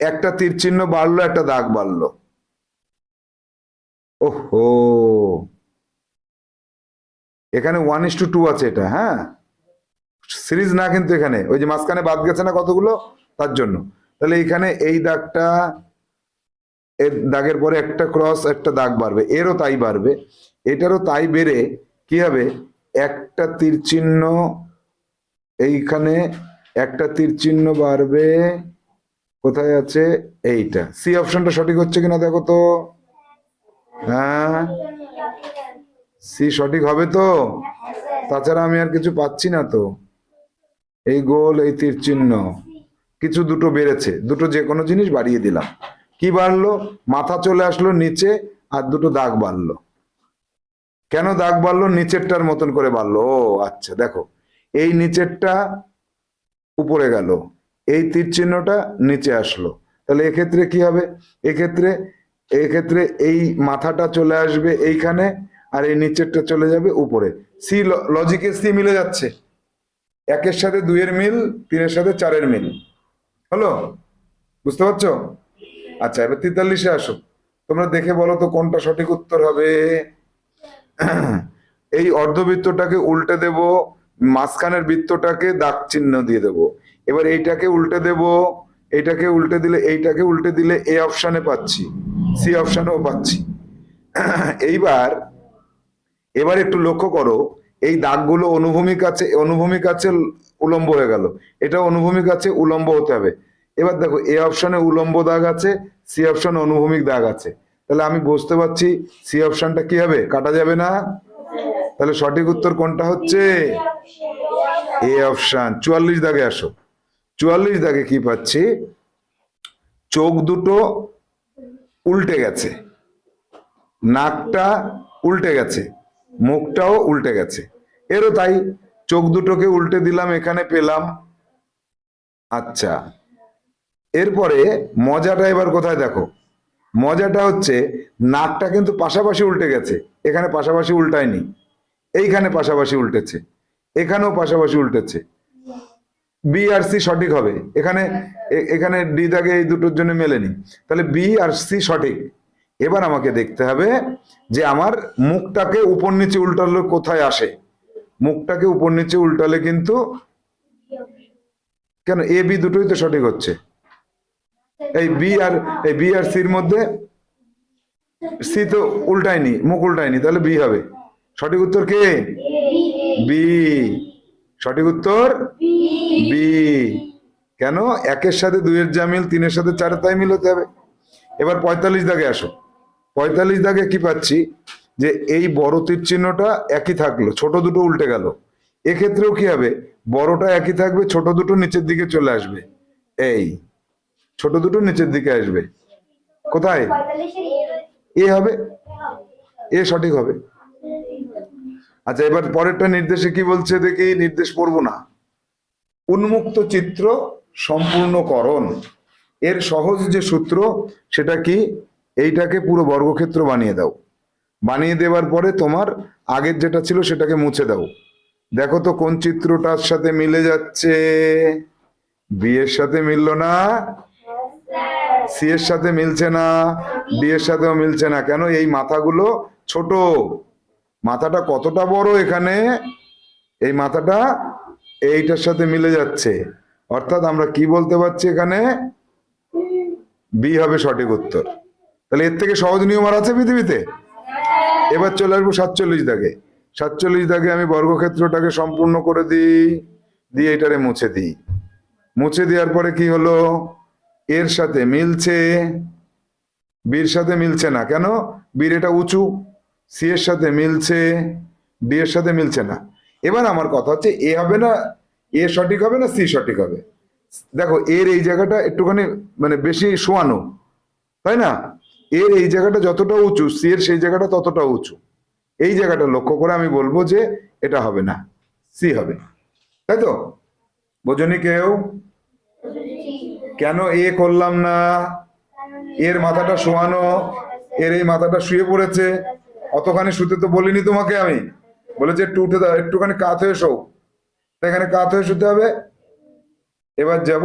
একটা তীর চিহ্ন বাড়লো, একটা দাগ বাড়লো। ওহো, এখানে 1:2 আছে এটা, হ্যাঁ সিরিজ না, কিন্তু এখানে ওই যে মাঝখানে বাদ গেছে না কতগুলো, তার জন্য। তাহলে এখানে এই দাগটা, এর দাগের পরে একটা ক্রস একটা দাগ বাড়বে, এরও তাই বাড়বে, এটারও তাই বেড়ে কি হবে? একটা তীর চিহ্ন, এইখানে একটা তীর চিহ্ন বাড়বে। কোথায় আছে? এইটা। সি অপশনটা সঠিক হচ্ছে কিনা দেখো তো। হ্যাঁ, সি সঠিক হবে তো, তাছাড়া আমি আর কিছু পাচ্ছি না তো। এই গোল, এই তীর চিহ্ন, কিছু দুটো বেড়েছে, দুটো যে কোনো জিনিস বাড়িয়ে দিলাম। কি বাড়লো? মাথা চলে আসলো নিচে, আর দুটো দাগ বাড়লো। কেন দাগ বাড়লো? নিচেরটার মতন করে বাড়লো। ও আচ্ছা, দেখো এই নিচেরটা উপরে গেল, এই তীর চিহ্নটা নিচে আসলো। তাহলে এক্ষেত্রে কি হবে? এক্ষেত্রে এই মাথাটা চলে আসবে এইখানে, আর এই নিচেরটা চলে যাবে উপরে। সি লজিকে সি মিলে যাচ্ছে, 1-এর সাথে 2-এর মিল, 3-এর সাথে 4-এর মিল হলো। বুঝতে পারছো? আচ্ছা, এবার 43-এ আসো। তোমরা দেখে বলো তো কোনটা সঠিক উত্তর হবে। এই অর্ধবৃত্তটাকে উল্টে দেব, মাঝখানের বৃত্তটাকে দাগ চিহ্ন দিয়ে দেব। এবার এইটাকে উল্টে দেব, এইটাকে উল্টে দিলে, এইটাকে উল্টে দিলে এ অপশনে পাচ্ছি, সি অপশনেও পাচ্ছি। এবার একটু লক্ষ্য করো, এই দাগগুলো অনুভূমিক আছে উলম্ব হয়ে গেল, এটা অনুভূমিক আছে উলম্ব হতে হবে। এবার দেখো এ অপশনে উলম্ব দাগ আছে, সি অপশনে অনুভূমিক দাগ আছে, তাহলে আমি বুঝতে পারছি সি অপশনটা কি হবে? কাটা যাবে না। তাহলে সঠিক উত্তর কোনটা হচ্ছে? A option. 44 দাগে আসো। 44 দাগে কি পাচ্ছি? চোখ দুটো উল্টে গেছে, নাকটা উল্টে গেছে, মুখটাও উল্টে গেছে। এরও তাই, চোখ দুটোকে উল্টে দিলাম, এখানে পেলাম। আচ্ছা, এরপরে মজাটা এবার কোথায় দেখো। মজাটা হচ্ছে নাকটা কিন্তু পাশাপাশি উল্টে গেছে, এখানে পাশাপাশি উল্টায়নি, এইখানে পাশাপাশি উল্টেছে, এখানেও পাশাপাশি উল্টেছে। বি আর সি সঠিক হবে। এখানে ডি দাগে এই দুটোর জন্য মেলেনি, তাহলে বি আর সি সঠিক। এবার আমাকে দেখতে হবে যে আমার মুখটাকে উপর নিচে উল্টালে কোথায় আসে। মুখটাকে উপর নিচে উল্টালে কিন্তু, কেন এ বি দুটোই তো সঠিক হচ্ছে। এই বি আর সির মধ্যে সি তো উল্টায়নি, মুখ উল্টায়নি, তাহলে বি হবে। সঠিক উত্তর কে? বি। সঠিক উত্তর বি। কেন? 1-এর সাথে 2-এর যা মিল, 3-এর সাথে 4-এর তাই মিল হতে হবে। এবার 45 দাগে আসো। 45 দাগে কি পাচ্ছি? যে এই বড় তীর চিহ্নটা একই থাকলো, ছোট দুটো উল্টে গেল। এক্ষেত্রেও কি হবে? বড়টা একই থাকবে, ছোট দুটো নিচের দিকে চলে আসবে। এই ছোট দুটো নিচের দিকে আসবে, কোথায়? এ হবে, এ সঠিক হবে। আচ্ছা, এবার পরেরটা নির্দেশে কি বলছে দেখি, নির্দেশ পড়বো না। উন্মুক্ত চিত্র সম্পূর্ণকরণ, এর সহজ যে সূত্র সেটা কি? এইটাকে পুরো বর্গক্ষেত্র বানিয়ে দাও, বানিয়ে দেওয়ার পরে তোমার আগের যেটা ছিল সেটাকে মুছে দাও। দেখো তো কোন চিত্রটার সাথে মিলে যাচ্ছে। বি এর সাথে মিললো না, সি এর সাথে মিলছে না, ডি এর সাথেও মিলছে না। কেন? এই মাথাগুলো ছোট, মাথাটা কতটা বড় এখানে, এই মাথাটা এইটার সাথে মিলে যাচ্ছে। অর্থাৎ আমরা কি বলতে পারছি এখানে? বি হবে সঠিক উত্তর। তাহলে এর থেকে সহজ নিয়ম আর আছে পৃথিবীতে? এবার চলে আসবো 47 দাগে। 47 দাগে আমি বর্গক্ষেত্রটাকে সম্পূর্ণ করে দিই, দিয়ে এটারে মুছে দিই। মুছে দেওয়ার পরে কি হলো? এর সাথে মিলছে, বির সাথে মিলছে না কেন? বির এটা উঁচু, সি এর সাথে মিলছে, ডি এর সাথে মিলছে না। এবার আমার কথা হচ্ছে এ হবে না, এ সঠিক হবে না সি সঠিক হবে? দেখো এর এই জায়গাটা একটুখানি মানে বেশি শোয়ানো, তাই না? এর এই জায়গাটা যতটা উঁচু সি এর সেই জায়গাটা ততটা উঁচু। এই জায়গাটা লক্ষ্য করে আমি বলবো যে এটা হবে না, সি হবে। তাই তো? বোঝনি কেউ? কেন এ করলাম না? এর মাথাটা শোয়ানো, এর এই মাথাটা শুয়ে পড়েছে। অতখানি শুতে তো বলিনি তোমাকে আমি, বলেছে একটু উঠে দাও, একটুখানি কাত হয়ে শো। তাই এখানে কাত হয়ে শুতে হবে। এবার যাব,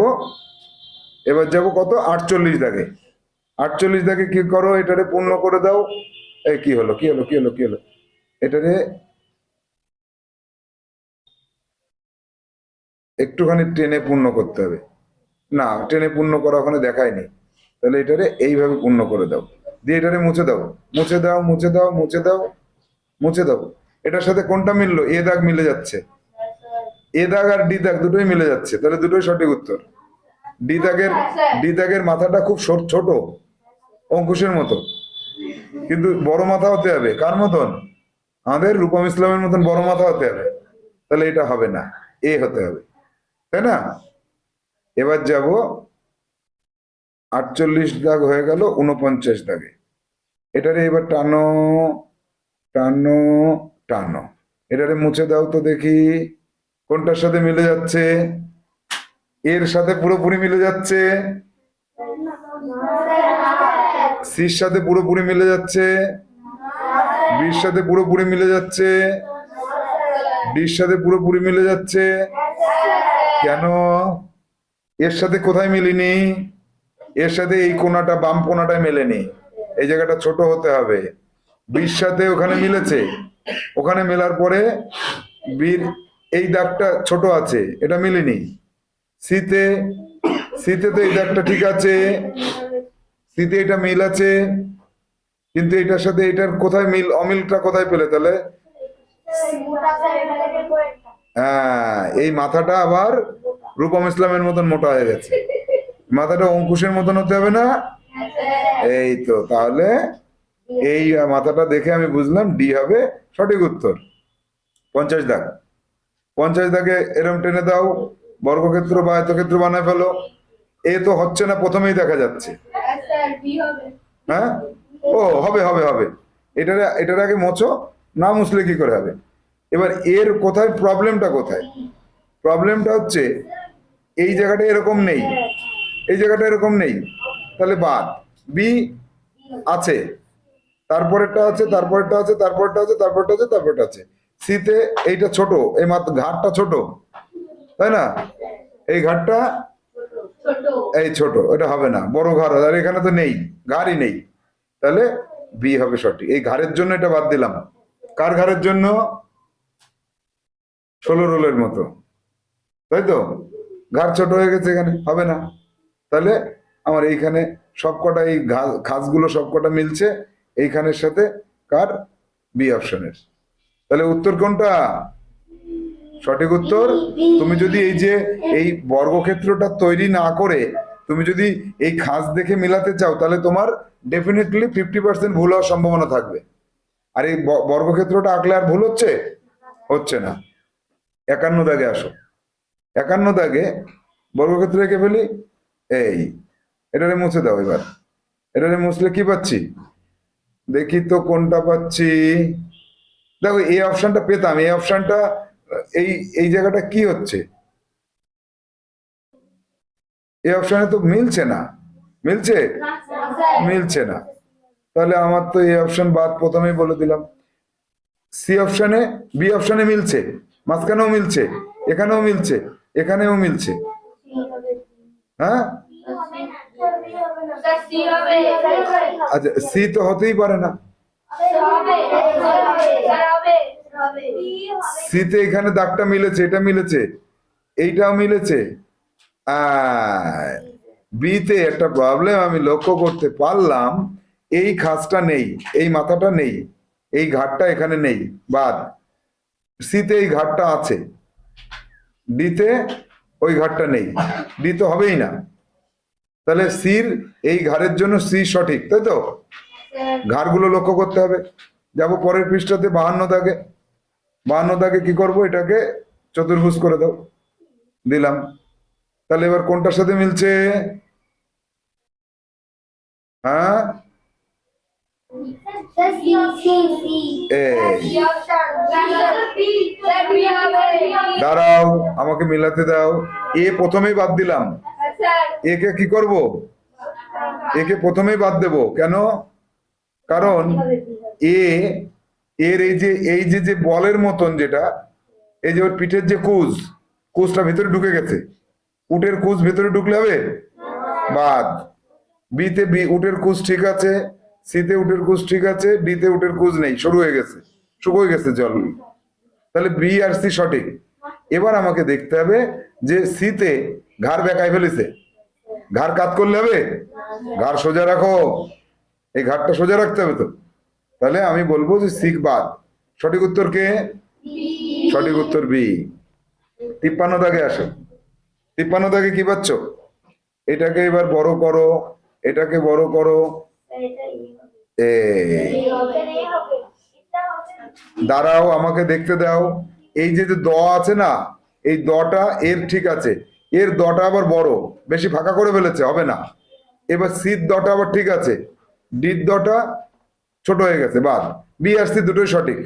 এবার যাব কত? 48 দাগে। 48 দাগে কি করো, এটারে পূর্ণ করে দাও। এই কি হলো, কি হলো, কি হলো, কি হলো? এটারে একটুখানি টেনে পূর্ণ করতে হবে। না, টেনে পূর্ণ করা ওখানে দেখায়নি। তাহলে এটারে এইভাবে পূর্ণ করে দাও, দিয়ে এটারে মুছে দাও, মুছে দাও, মুছে দাও, মুছে দাও, মুছে দাও। এটার সাথে কোনটা মিললো? এ দাগ মিলে যাচ্ছে, এ দাগ আর ডি দাগ দুটোই মিলে যাচ্ছে, তাহলে দুটোই সঠিক উত্তর। ডি দাগের, ডি দাগের মাথাটা খুব ছোট, অঙ্কুশের মতো, কিন্তু বড় মাথা হতে হবে। কার মতন? আমাদের রূপম ইসলামের মতন বড় মাথা হতে হবে। তাহলে এটা হবে না, এ হতে হবে, তাই না? এবার যাব 48 দাগ হয়ে গেল 49 দাগে। এটারে এবার টানো, টানো, টানো। এটারে মুছে দাও তো দেখি কোনটার সাথে মিলে যাচ্ছে। এর সাথে পুরোপুরি মিলে যাচ্ছে, সির সাথে পুরোপুরি মিলে যাচ্ছে, বির সাথে পুরোপুরি মিলে যাচ্ছে, ডির সাথে পুরোপুরি মিলে যাচ্ছে। কেন? এর সাথে কোথায় মিলিনি? এর সাথে এই কোণাটা, বাম কোণাটায় মেলেনি, এই জায়গাটা ছোট হতে হবে। বির সাথে ওখানে মিলেছে, ওখানে মেলার পরে বির এই দাগটা ছোট আছে, এটা মিলেনি। সিতে, সিতে তো এই দাগটা ঠিক আছে, সিতে এটা মিল আছে, কিন্তু এটার সাথে এটার কোথায় মিল, অমিলটা কোথায় পেলে তাহলে? হ্যাঁ, এই মাথাটা আবার রূপম ইসলামের মতন মোটা হয়ে গেছে। মাথাটা অঙ্কুশের মতন হতে হবে না? এই তো, তাহলে এই মাথাটা দেখে আমি বুঝলাম ডি হবে সঠিক উত্তর। 50 দাগ, 50 দাগে এরম টেনে দাও, বর্গক্ষেত্র বা আয়তক্ষেত্র বানায় ফেলো। এ তো হচ্ছে না, প্রথমেই দেখা যাচ্ছে। হ্যাঁ, ও হবে, হবে, হবে। এটার এটার আগে মোছো, না মুছলে কি করে হবে? এবার এর কোথায় প্রবলেমটা, কোথায় প্রবলেমটা হচ্ছে? এই জায়গাটা এরকম নেই, এই জায়গাটা এরকম নেই, তাহলে বাদ। বি আছে, তারপরেরটা আছে, তারপরেরটা আছে, তারপরটা আছে, তারপরটা আছে, তারপরটা আছে। সিতে এইটা ছোট, এই মাত্র ঘাটটা ছোট, তাই না? এই ঘাটটা এই ছোট, এটা হবে না, বড় ঘর। আর এখানে তো নেই, ঘাড়ই নেই, তাহলে বি হবে সঠিক। এই ঘাড়ের জন্য এটা বাদ দিলাম। কার ঘাড়ের জন্য? 16 রোলের মতো, তাই তো? ঘাড় ছোট হয়ে গেছে, এখানে হবে না। তাহলে আমার এইখানে সবকটা এই খাসগুলো সবকটা মিলছে এইখানের সাথে, কার? বি অপশনের। তাহলে উত্তর কোনটা? সঠিক উত্তর। তুমি যদি এই যে এই বর্গক্ষেত্রটা তৈরি না করে তুমি যদি এই খাস দেখে মিলাতে চাও, তাহলে তোমার ডেফিনেটলি 50% ভুল হওয়ার সম্ভাবনা থাকবে। আর এই বর্গক্ষেত্রটা আঁকলে আর ভুল হচ্ছে? হচ্ছে না। 51 দাগে আসো। 51 দাগে বর্গক্ষেত্র এঁকে ফেলি। এই এটারে মুছে দাও। এবার এটারে মুছলে কি পাচ্ছি দেখি তো, কোনটা পাচ্ছি? দেখো এই অপশনটা পেতাম, এই অপশনটা এই এই জায়গাটা কি হচ্ছে? এই অপশনে তো মিলছে না, মিলছে? মিলছে না, তাহলে আমার তো এই অপশন বাদ, প্রথমেই বলে দিলাম। সি অপশনে, বি অপশনে মিলছে, মাঝখানেও মিলছে, এখানেও মিলছে, এখানেও মিলছে। হ্যাঁ, আচ্ছা, সি তো হতেই পারে না। সিতে এখানে দাগটা মিলেছে, এটা মিলেছে, এইটাও মিলেছে। বিতে একটা প্রবলেম আমি লক্ষ্য করতে পারলাম, এই খাসটা নেই, এই মাথাটা নেই, এই ঘাটটা এখানে নেই, বাদ। সিতে এই ঘাটটা আছে, ডিতে ওই ঘাটটা নেই, ডি তো হবেই না। তাহলে সির এই ঘাড়ের জন্য সি সঠিক, তাই তো? ঘাড়গুলো লক্ষ্য করতে হবে। যাব পরের পৃষ্ঠাতে 52 দাগে। 52 দাগে কি করব, এটাকে চতুর্ভুজ করে দাও, দিলাম। তাহলে এবার কোনটার সাথে মিলছে? হ্যাঁ, এই দাঁড়াও, আমাকে মিলাতে দাও। এ প্রথমেই বাদ দিলাম, একে কি করব, একে প্রথমেই বাদ দেব। কেন? কারণ এ এর এই যে বলের মতন যেটা, এই যে ওর পিঠের যে কুজটা ভিতরে ঢুকে গেছে। উটের কুজ ভিতরে ঢুকলে হবে বাদ। বিতে উটের কুজ ঠিক আছে, সিতে উটের কুজ ঠিক আছে, ডিতে উটের কুজ নেই, শুরু হয়ে গেছে, শুকিয়ে গেছে জল। তাহলে বি আর সি সঠিক। এবার আমাকে দেখতে হবে যে সিতে ঘাড় বেঁকায় ফেলেছে, ঘাড় কাত করলে হবে? ঘাড় সোজা রাখো, এই ঘাড়টা সোজা রাখতে হবে তো। তাহলে আমি বলবো যে সিক বাদ। সঠিক উত্তর কে? সঠিক উত্তর বি। 53 দাগে আসো। 53 দাগে কি পাচ্ছ? এটাকে এবার বড় করো, এটাকে বড় করো। দাঁড়াও, আমাকে দেখতে দাও। এই যে দ আছে না, এই দটা এর ঠিক আছে, এর দটা আবার বড়, বেশি ফাঁকা করে ফেলেছে, হবে না। এবার সির দটা আবার ঠিক আছে, ডির দটা ছোট হয়ে গেছে, বাদ। বি আর সি দুটোই সঠিক,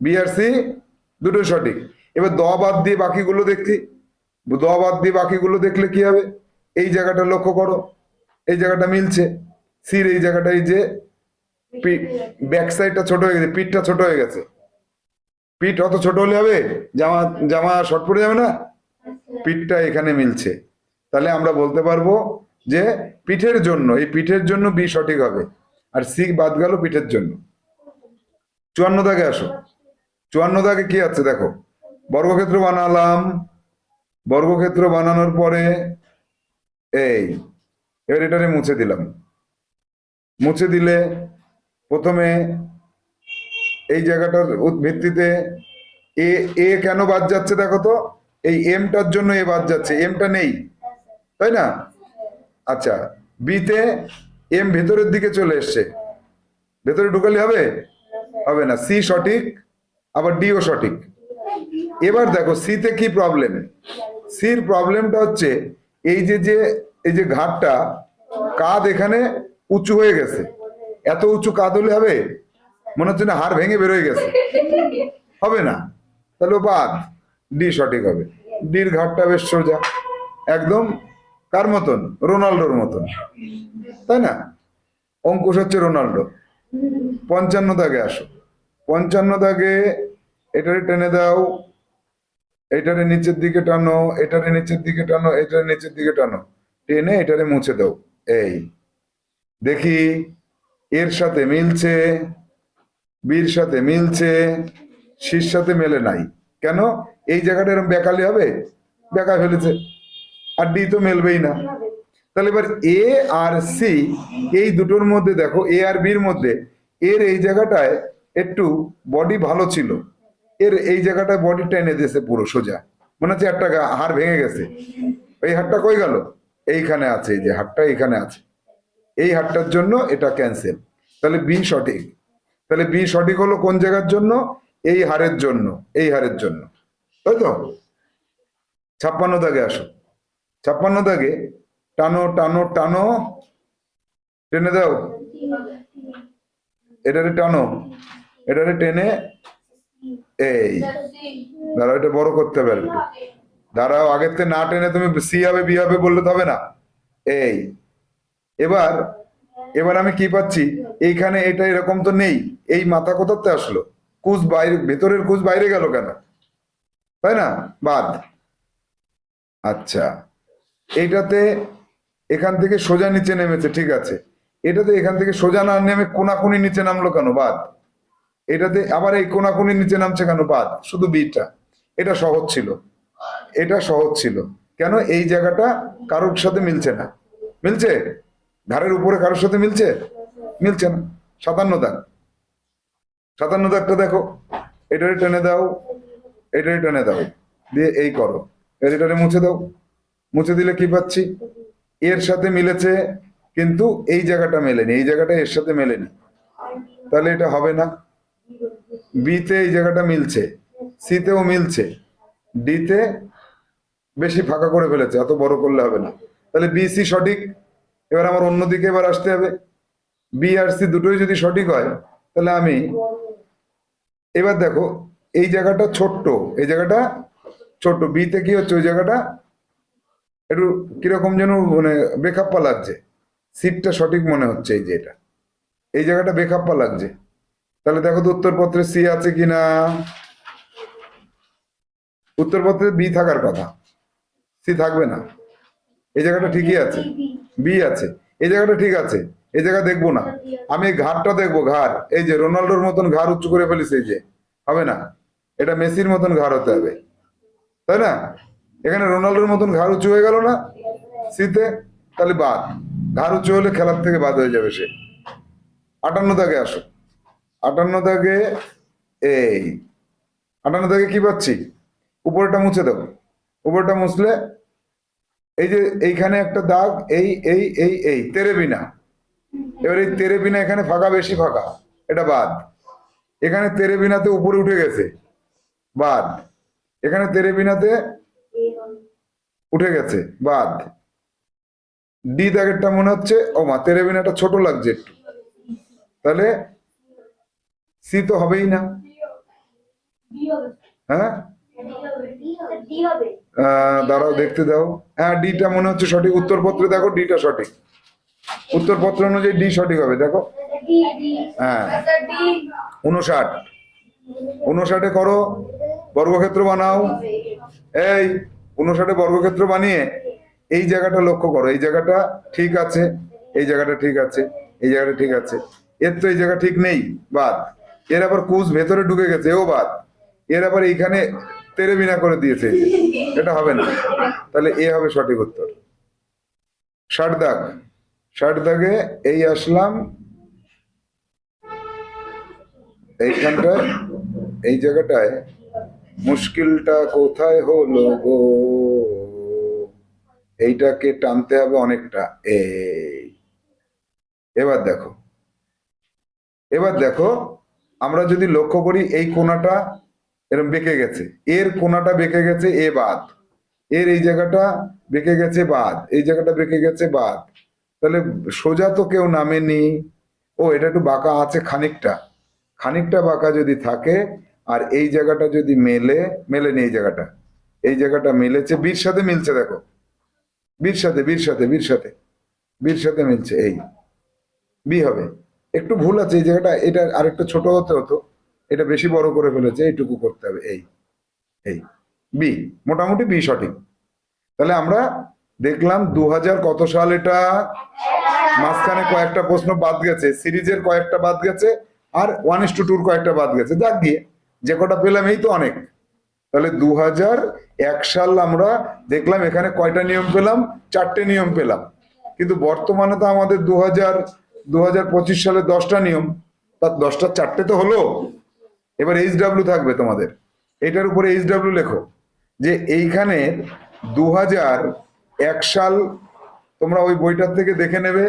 বি আর সি দুটোই সঠিক। এবার দ বাদ দিয়ে বাকিগুলো দেখছি। দ বাদ দিয়ে বাকিগুলো দেখলে কি হবে? এই জায়গাটা লক্ষ্য করো, এই জায়গাটা মিলছে। সির এই জায়গাটা, এই যে ব্যাক সাইডটা ছোট হয়ে গেছে, পিঠটা ছোট হয়ে গেছে। পিঠ অত ছোট হলে হবে? জামা জামা শর্ট পড়ে যাবে না? পিঠটা এখানে মিলছে। তাহলে আমরা বলতে পারবো যে পিঠের জন্য, এই পিঠের জন্য বি সঠিক হবে, আর সি বাদ গেল পিঠের জন্য। 54 দাগে আসো। 54 দাগে কি আছে দেখো। বর্গক্ষেত্র বানালাম, বর্গক্ষেত্র বানানোর পরে এই এবার এটারে মুছে দিলাম। মুছে দিলে প্রথমে এই জায়গাটার ভিত্তিতে এ এ কেন বাদ যাচ্ছে দেখো তো। এই এমটার জন্য এ বাদ যাচ্ছে, এমটা নেই, তাই না? আচ্ছা, বিতে এম ভেতরের দিকে চলে এসছে, ভেতরে ঢুকালে হবে? হবে না। সি সঠিক, আবার ডিও সঠিক। এবার দেখো সিতে কি প্রবলেম। সির প্রবলেমটা হচ্ছে এই যে ঘাটটা, কাঁধ এখানে উঁচু হয়ে গেছে। এত উঁচু কাঁধ হলে হবে? মনে হচ্ছে না হাড় ভেঙে বেরোয় গেছে, হবে না। তাহলে বাদ, ডি সঠিক হবে। ডির ঘাটটা বেশ সোজা, একদম কার মতন? রোনাল্ডোর মতন, তাই না? অঙ্কুশ হচ্ছে রোনাল্ডো। 55 দাগে আসো। 55 দাগে এটারে টেনে দাও, এটারে নিচের দিকে টানো, এটারে নিচের দিকে টানো, এটারে নিচের দিকে টানো, টেনে এটারে মুছে দাও। এই দেখি এর সাথে মিলছে, বির সাথে মিলছে, সির সাথে মেলে নাই। কেন? এই জায়গাটা এরকম বেকালে হবে? বেকা ফেলেছে। আর ডি তো মেলবেই না। তাহলে এবার এ আর সি, এই দুটোর মধ্যে দেখো, এ আর বির মধ্যে এর এই জায়গাটায় একটু বডি ভালো ছিল, এর এই জায়গাটায় বডিটা এনে দিয়েছে পুরো সোজা, মনে হচ্ছে একটা হাড় ভেঙে গেছে। এই হাড়টা কই গেল? এইখানে আছে, এই যে হাড়টা এইখানে আছে, এই হাড়টার জন্য এটা ক্যান্সেল। তাহলে বি সঠিক। তাহলে বি সঠিক হলো কোন জায়গার জন্য? এই হাড়ের জন্য, এই হাড়ের জন্য, তাই তো? 56 দাগে আসো। 56 দাগে টানো টানো টানো, টেনে দাও, এটারে টানো, এটারে টেনে এই দাঁড়াও, এটা বড় করতে হবে। দাঁড়াও, আগের থেকে না টেনে তুমি সি হবে বি হবে বললে তো হবে না। এই এবার এবার আমি কি পাচ্ছি? এইখানে এটা এরকম তো নেই, এই মাথা কোথাতে আসলো? কুচ বাইরে, ভেতরের কুচ বাইরে গেল কেন? তাই না? বাদ। আচ্ছা, এইটাতে এখান থেকে সোজা নিচে নেমেছে, ঠিক আছে। এটাতে এখান থেকে সোজা না নেমে কোনাকুনি নিচে নামলো কেন? বাদ। এটাতে আবার এই কোনাকুনি নিচে নামছে কেন? বাদ। শুধু বিটা। এটা সহজ ছিল, এটা সহজ ছিল। কেন? এই জায়গাটা কারোর সাথে মিলছে না। মিলছে? ঘাড়ের উপরে কারোর সাথে মিলছে? মিলছে না। 57 দাগ। 57 দাগটা দেখো, এটারে টেনে দাও, এটারে টেনে দাও, দিয়ে এই করো, এটারে মুছে দাও। মুছে দিলে কি পাচ্ছি? এর সাথে মিলেছে, কিন্তু এই জায়গাটা মেলেনি, এই জায়গাটা এর সাথে মেলেনি, তাহলে এটা হবে না। বিতে এই জায়গাটা মিলছে, সিতেও মিলছে, ডিতে বেশি ফাঁকা করে ফেলেছে, অত বড় করলে হবে না, তাহলে বি সি সঠিক। এবার আমার অন্যদিকে এবার আসতে হবে, বি আর সি দুটোই যদি সঠিক হয় তাহলে আমি এবার দেখো এই জায়গাটা ছোট্ট, এই জায়গাটা ছোট্ট, বিতে কি হচ্ছে ওই জায়গাটা একটু কিরকম যেন মানে বেখাপ্পা লাগছে, সিটটা সঠিক মনে হচ্ছে, এই যে এটা এই জায়গাটা বেখাপ্পা লাগছে। তাহলে দেখো তো উত্তরপত্রে সি আছে কিনা, উত্তরপত্রে বি থাকার কথা, সি থাকবে না, এই জায়গাটা ঠিকই আছে, বি আছে, এই জায়গাটা ঠিক আছে, এই জায়গা দেখবো না, আমি এই ঘাড়টা দেখবো, ঘাড় এই যে রোনাল্ডোর মতন ঘাড় উঁচু করে ফেলিস, এই যে হবে না, এটা মেসির মতন ঘাড় হতে হবে, তাই না? এখানে রোনাল্ডোর মতন ঘাড় উঁচু হয়ে গেল না সিতে, তাহলে বাদ, ঘাড় উঁচু হলে খেলার থেকে বাদ হয়ে যাবে সে। 58 দাগে আসো, 58 দাগে এই 58 দাগে কি পাচ্ছি, উপরটা মুছে দেবো, উপরটা মুছলে এই যে এইখানে একটা দাগ, এই এই এই এই তেরেবিনা, এবার এই তেরেবিনা এখানে ফাঁকা, বেশি ফাঁকা, এটা বাদ, এখানে তেরেবিনাতে উপরে উঠে গেছে, বাদ, এখানে তেরেবিনাতে উঠে গেছে, বাদ। ডি দাগেরটা মনে হচ্ছে ও মা তেরেবিনাটা ছোট লাগছে একটু, তাহলে সি তো হবেই না, হ্যাঁ দাঁড়াও দেখতে দাও, হ্যাঁ ডিটা মনে হচ্ছে সঠিক, উত্তরপত্রে দেখো ডিটা সঠিক, উত্তরপত্র অনুযায়ী ডি সঠিক হবে, দেখো হ্যাঁ 59, 59-এ করো বর্গক্ষেত্র বানাও, এই 59-এ বর্গক্ষেত্র বানিয়ে এই জায়গাটা লক্ষ্য করো, এই জায়গাটা ঠিক আছে, এই জায়গাটা ঠিক আছে, এই জায়গাটা ঠিক আছে, এর তো এই জায়গা ঠিক নেই, বাদ, এর আবার কুচ ভেতরে ঢুকে গেছে, এও বাদ, এর আবার এইখানে তেরেবিনা করে দিয়েছে, এটা হবে না, তাহলে এ হবে সঠিক উত্তর। 60 দাগ, 60 দাগে এই আসলাম এইখানটায়, এই জায়গাটায় মুশকিলটা কোথায় হলো গো, এইটাকে টানতে হবে অনেকটা, এই এবার দেখো, এবার দেখো আমরা যদি লক্ষ্য করি এই কোণাটা এরকম বেঁকে গেছে, এর কোণাটা বেঁকে গেছে, এ বাদ, এর এই জায়গাটা বেঁকে গেছে, বাদ, এই জায়গাটা বেঁকে গেছে, বাদ, তাহলে সোজা তো কেউ নামেনি, ও এটা একটু বাঁকা আছে খানিকটা, খানিকটা বাঁকা যদি থাকে, আর এই জায়গাটা যদি মেলেনি, এই জায়গাটা, এই জায়গাটা মিলেছে, বির সাথে মিলছে, দেখো বির সাথে, বির সাথে, বির সাথে, বির সাথে মিলছে, এই বি হবে। একটু ভুল আছে এই জায়গাটা, এটা আরেকটু ছোট হতে হতো, এটা বেশি বড় করে ফেলেছে, এইটুকু করতে হবে, এই এই বি, মোটামুটি বি সঠিক। তাহলে আমরা দেখলাম 2000 কত সাল, এটা মাঝখানে কয়েকটা প্রশ্ন বাদ গেছে, সিরিজের কয়েকটা বাদ গেছে, আর 1:2 কয়েকটা বাদ গেছে, যাক গিয়ে যে কটা পেলাম এই তো অনেক। তাহলে 2001 সাল আমরা দেখলাম, এখানে কয়টা নিয়ম পেলাম, 4টে নিয়ম পেলাম, কিন্তু বর্তমানে তো আমাদের 2025 সালে 10টা নিয়ম, তার 10টার 4টে তো হলো। এবার HW থাকবে তোমাদের, এটার উপরে HW লেখো, যে এইখানে 2001 সাল তোমরা ওই বইটার থেকে দেখে নেবে,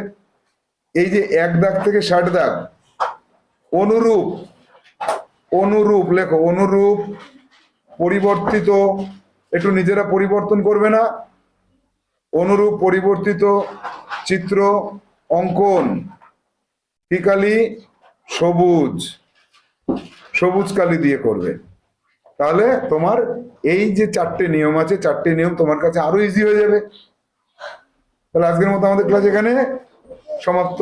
এই যে 1 দাগ থেকে 60 দাগ, অনুরূপ, অনুরূপ লেখো, অনুরূপ পরিবর্তিত, একটু নিজেরা পরিবর্তন করবে না, অনুরূপ পরিবর্তিত চিত্র অঙ্কন, কি কালি, সবুজ, সবুজ কালি দিয়ে করবে, তাহলে তোমার এই যে 4টে নিয়ম আছে, 4টে নিয়ম তোমার কাছে আরো ইজি হয়ে যাবে। তাহলে আজকের মতো আমাদের ক্লাস এখানে সমাপ্ত।